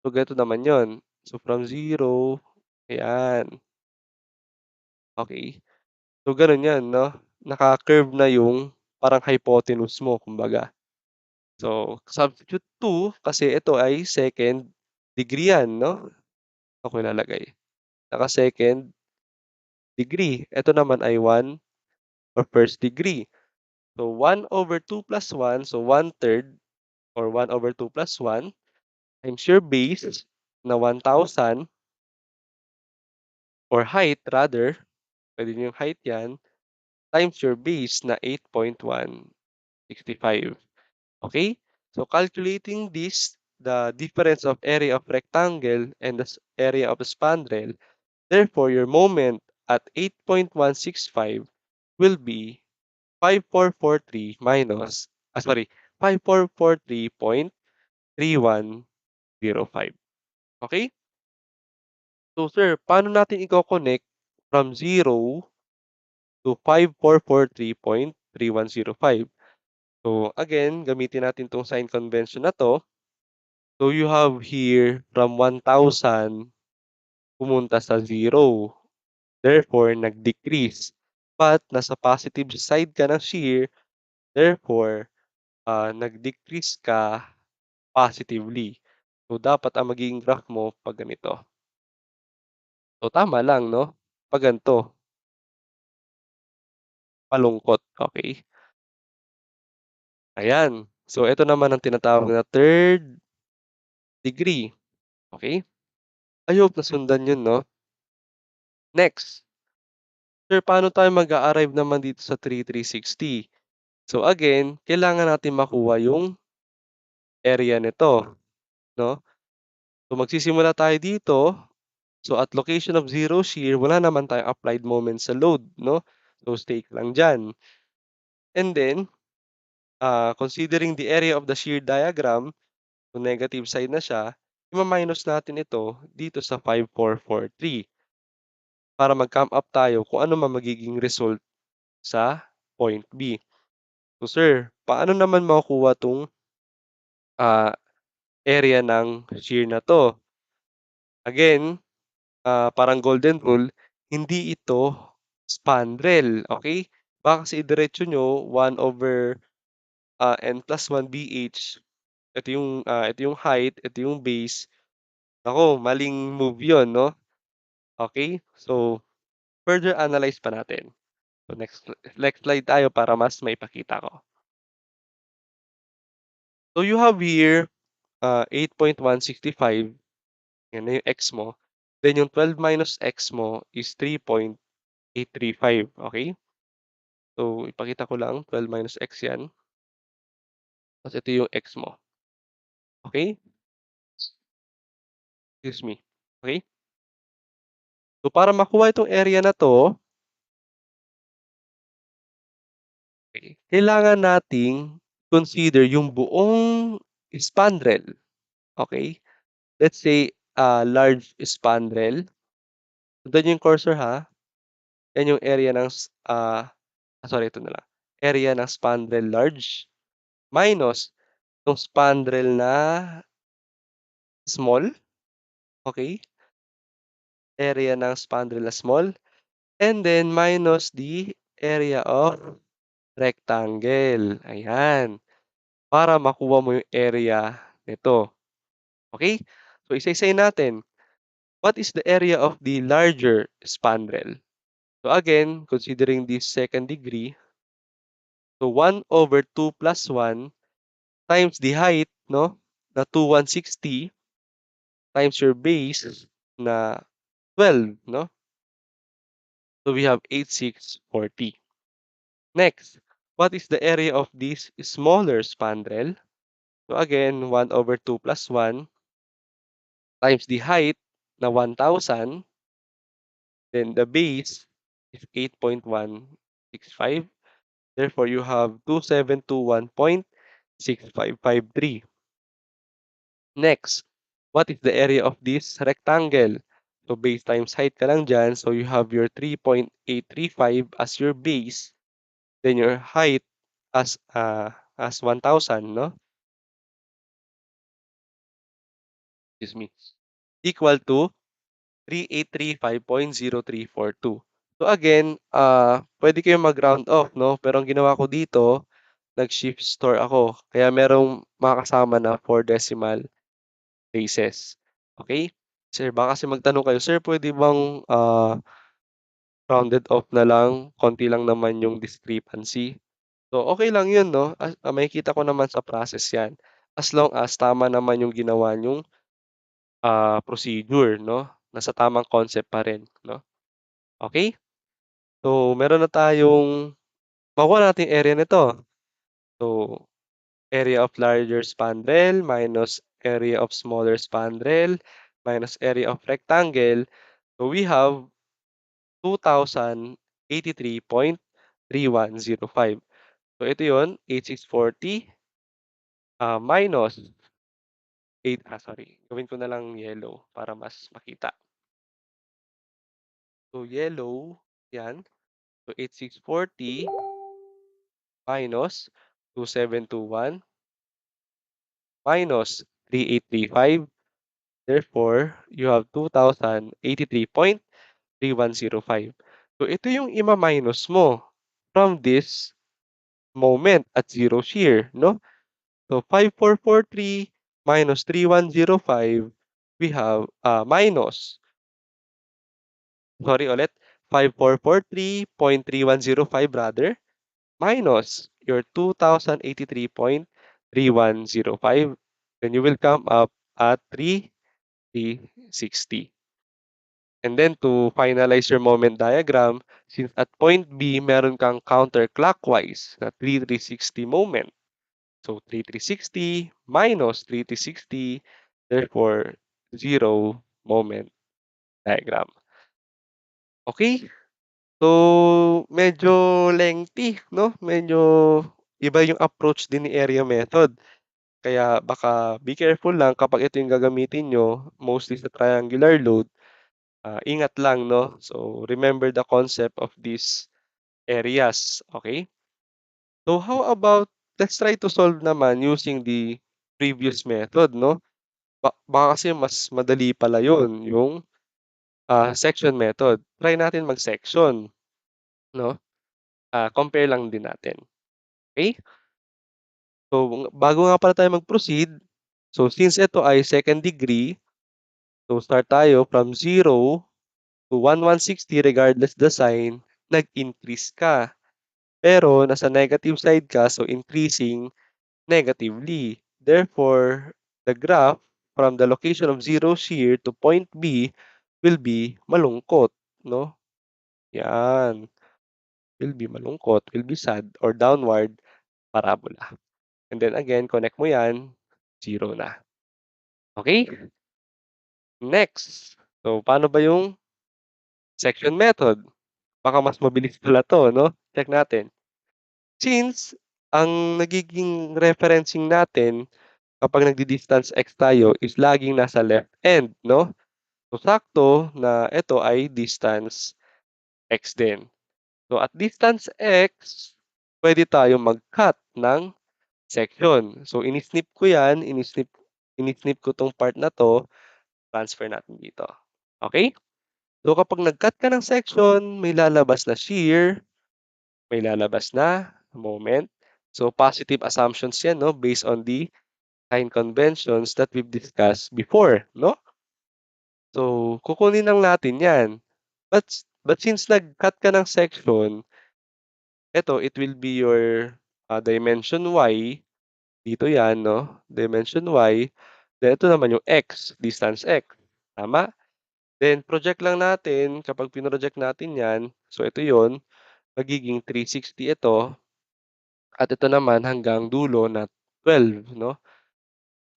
so ganito naman 'yun. So from 0, ayan, okey. So gano'n 'yan 'no, naka-curve na yung parang hypotenuse mo kumbaga. So substitute 2 kasi ito ay second degree 'yan 'no, saan ko ilalagay? Naka-second degree, ito naman ay 1 or first degree. So 1/2 plus 1, so 1/3 or 1/2 plus 1 times your base na 1,000 or height rather, puwede niyong height 'yan, times your base na 8.165. Okay? So calculating this, the difference of area of rectangle and the area of the spandrel, therefore your moment at 8.165 will be 5,443 minus, sorry, 5,443.3105. Okay? So sir, paano natin iko-connect from 0 to 5443.3105. So again, gamitin natin 'tong sign convention na 'to. So you have here from 1,000 pumunta sa 0, therefore nag-decrease. But nasa positive side ka ng shear, therefore, nag-decrease ka positively. So dapat ang magiging graph mo 'pag ganito. So tama lang 'no, 'pag ganito, palungkot, okey? Ayan. So ito naman ang tinatawag na third degree, okey? I hope nasundan niyo 'no. Next, sir paano tayo mag-a-arrive naman dito sa 3,360? So again, kailangan natin makuha yung area nito 'no. So magsisimula tayo dito, so at location of zero shear wala naman tayong applied moment sa load 'no. So stake lang diyan. And then, considering the area of the shear diagram, so negative side na siya, ima-minus natin ito dito sa 5,443 para mag-come up tayo kung ano man magiging result sa point B. So sir, paano naman makukuha 'tong, ah, area ng shear na 'to? Again, parang golden rule, hindi ito spandrel, okey? Baka kasi idiretso niyo 1/n plus 1 BH, ito yung height, ito yung base. Naku, maling move yun 'no, okey? So, further analyze pa natin. So, next slide tayo para mas maipakita ko. So, you have here, 8.165, yan na yung x mo. Then yung 12 minus x mo is 3.835, okey? So, ipakita ko lang 12 minus x 'yan, ta's ito yung x mo, okey? Excuse me, okey? So, para makuha itong area na 'to, okey, kailangan nating consider yung buong spandrel, okey? Let's say, large spandrel. Sundan yung cursor ha, yan yung area ng sorry ito na lang, area ng spandrel large minus yung spandrel na small, okey? Area ng spandrel na small. And then minus the area of rectangle, ayan. Para makuha mo yung area nito, okey? So isa-isahin natin. What is the area of the larger spandrel? So again, considering this second degree, so 1/2 plus 1 times the height 'no, na 2,160 times your base na 12 'no? So we have 8,640. Next, what is the area of this smaller spandrel? So again, 1/2 plus 1 times the height na 1,000, then the base is 8.165. Therefore, you have 2,721.6553. Next, what is the area of this rectangle? So base times height ka lang dyan. So you have your 3.835 as your base, then your height as 1,000, no? Excuse me. Equal to 3,835.0342. So again, puwede kayong mag-round off 'no, pero ang ginawa ko dito, nag-shift store ako. Kaya merong mga kasama na 4 decimal places, okey? Sir, baka kasi magtanong kayo, "Sir, puwede bang, rounded off na lang, konti lang naman yung discrepancy?" So, okey lang yun 'no, makikita ko naman sa process 'yan, as long as tama naman yung ginawa niyong, procedure 'no, nasa tamang concept pa rin 'no, okey? So, meron na tayong makuha natin yung area nito. So, area of larger spandrel minus area of smaller spandrel minus area of rectangle. So, we have 2,083.3105. So, ito yun, 8,640, minus 8 sorry, gawin ko na lang yellow para mas makita. So yellow, yan. So 8640 minus 2721 minus 3835. Therefore, you have 2,083.3105. So ito yung ima-minus mo from this moment at zero shear, no? So 5443 minus 3105, we have minus, sorry ulit, 5443.3105 rather, minus your 2,083.3105. Then you will come up at 3,360. And then to finalize your moment diagram, since at point B, meron kang counterclockwise na 3,360 moment. So 3,360 minus 3,360, therefore 0 moment diagram. Okay? So medyo lengthy, no? Medyo iba yung approach din ni area method. Kaya baka be careful lang kapag ito yung gagamitin nyo, mostly sa triangular load, ingat lang, no? So remember the concept of these areas, okay? So how about let's try to solve naman using the previous method, no? Baka kasi mas madali pala yun, yung section method. Try natin mag-section, no? Compare lang din natin. Okay? So bago nga pala tayo mag-proceed, so since ito ay second degree, so start tayo from 0 to 1160 regardless the sign, nag-increase ka. Pero nasa negative side ka, so increasing negatively. Therefore, the graph from the location of zero shear to point B will be malungkot, no? Yan, will be malungkot, will be sad or downward parabola. And then again, connect mo yan, zero na. Okay? Next. So, paano ba yung section method? Baka mas mabilis pala to, no? Check natin. Since ang nagiging referencing natin kapag nagdi-distance x tayo is laging nasa left end, no? So, sakto na ito ay distance x din. So, at distance x, pwede tayo mag-cut ng section. So, inisnip ko yan, inisnip ko tong part na to, transfer natin dito. Okay? So, kapag nag-cut ka ng section, may lalabas na shear, may lalabas na moment. So, positive assumptions yan, no? Based on the sign conventions that we've discussed before, no? So, kukunin lang natin yan. But since nag-cut ka ng section, ito, it will be your dimension y. Dito yan, no? Dimension y. Then, ito naman yung x, distance x. Tama? Then, project lang natin. Kapag pinroject natin yan, so ito yon, magiging 360 ito. At ito naman hanggang dulo na 12, no?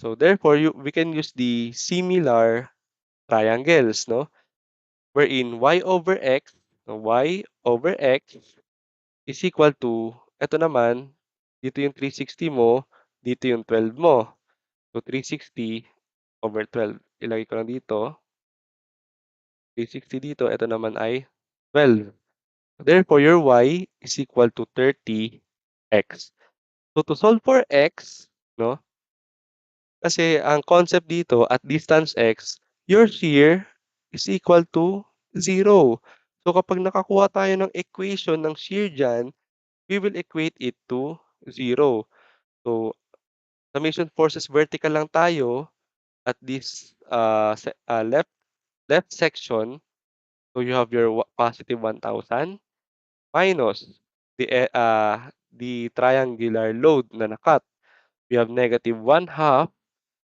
So, therefore, we can use the similar triangles, no? Wherein y over x, no, y over x is equal to, eto naman, dito yung 360 mo, dito yung 12 mo. So, 360 over 12. Ilagay ko lang dito. 360 dito, ito naman ay 12. Therefore, your y is equal to 30x. So, to solve for x, no? Kasi ang concept dito, at distance x, your shear is equal to 0. So, kapag nakakuha tayo ng equation ng shear dyan, we will equate it to 0. So, summation forces vertical lang tayo at this left section. So, you have your positive 1,000 minus the triangular load na nakat. We have negative 1/2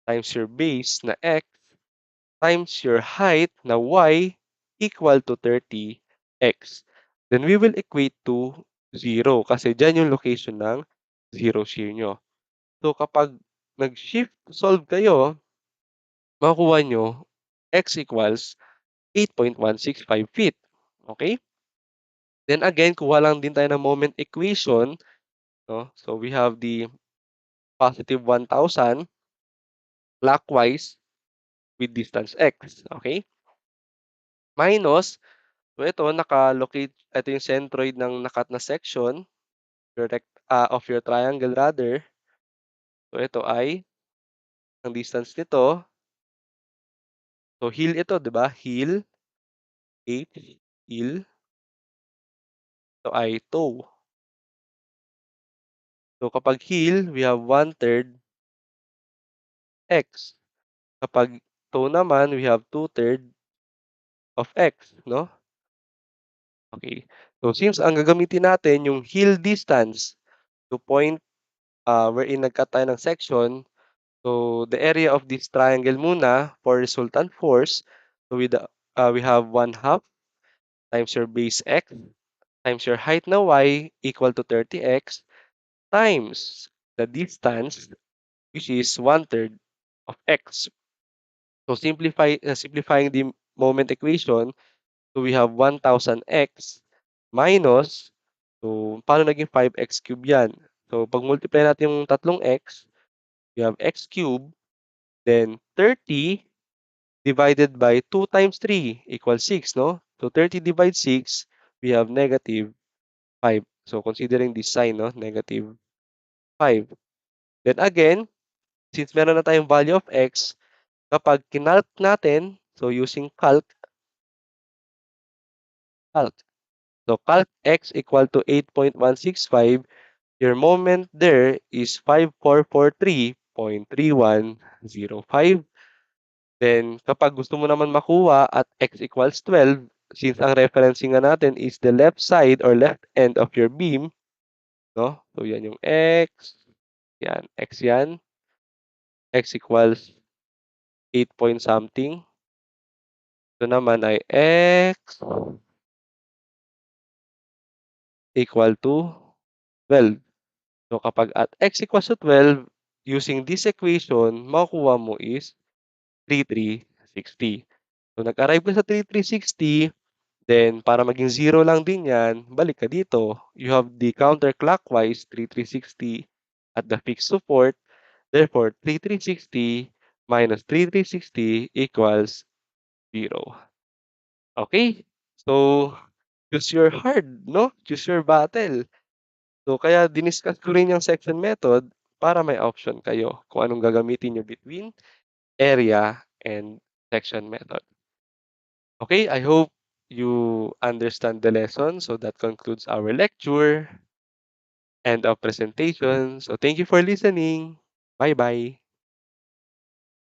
times your base na x times your height na y equal to 30x. Then we will equate to 0 kasi dyan yung location ng zero shear nyo. So kapag nag-shift solve kayo, makukuha nyo x equals 8.165 feet. Okay? Then again, kuha lang din tayo ng moment equation. No? So we have the positive 1,000 clockwise with distance x. Okay? Minus So ito ito yung centroid ng nakat na section of your triangle rather. So ito ay ang distance nito. So heel ito, 'di ba? Heel, H, heel. Ito ay toe. So kapag heel, we have 1/3 x. Kapag toe naman, we have 2/3 of x, no? Okay. So since ang gagamitin natin yung heel distance to point wherein nag-cut tayo ng section, so the area of this triangle muna for resultant force, so we have 1/2 times your base x times your height na y equal to 30x times the distance, which is 1/3 of x. So simplifying the moment equation, so we have 1,000x minus, so paano naging 5x cube yan? So pag multiply natin yung tatlong x, we have x cube, then 30 divided by 2 times 3 equals 6, no? So 30 divided 6, we have negative 5. So considering this sign, no? Negative 5. Then again, since meron na tayong value of x, kapag kinalc natin, so using calc. So calc x equal to 8.165, your moment there is 5443.3105. Then kapag gusto mo naman makuha at x equals 12, since ang referencing nga natin is the left side or left end of your beam, no? So yan yung x yan, x equals 8 point something. Ito naman ay x equal to 12. So kapag at x equals to 12, using this equation, makukuha mo is 3360. So nag-arrive ka sa 3360, then para maging zero lang din yan, balik ka dito. You have the counterclockwise 3360 at the fixed support. Therefore, 3360 minus 3360 equals 0. Okay? So, choose your hard, no? Choose your battle. So, kaya diniscuss ko rin yung section method para may option kayo kung anong gagamitin nyo between area and section method. Okay, I hope you understand the lesson. So that concludes our lecture and our presentation. So thank you for listening. Bye-bye.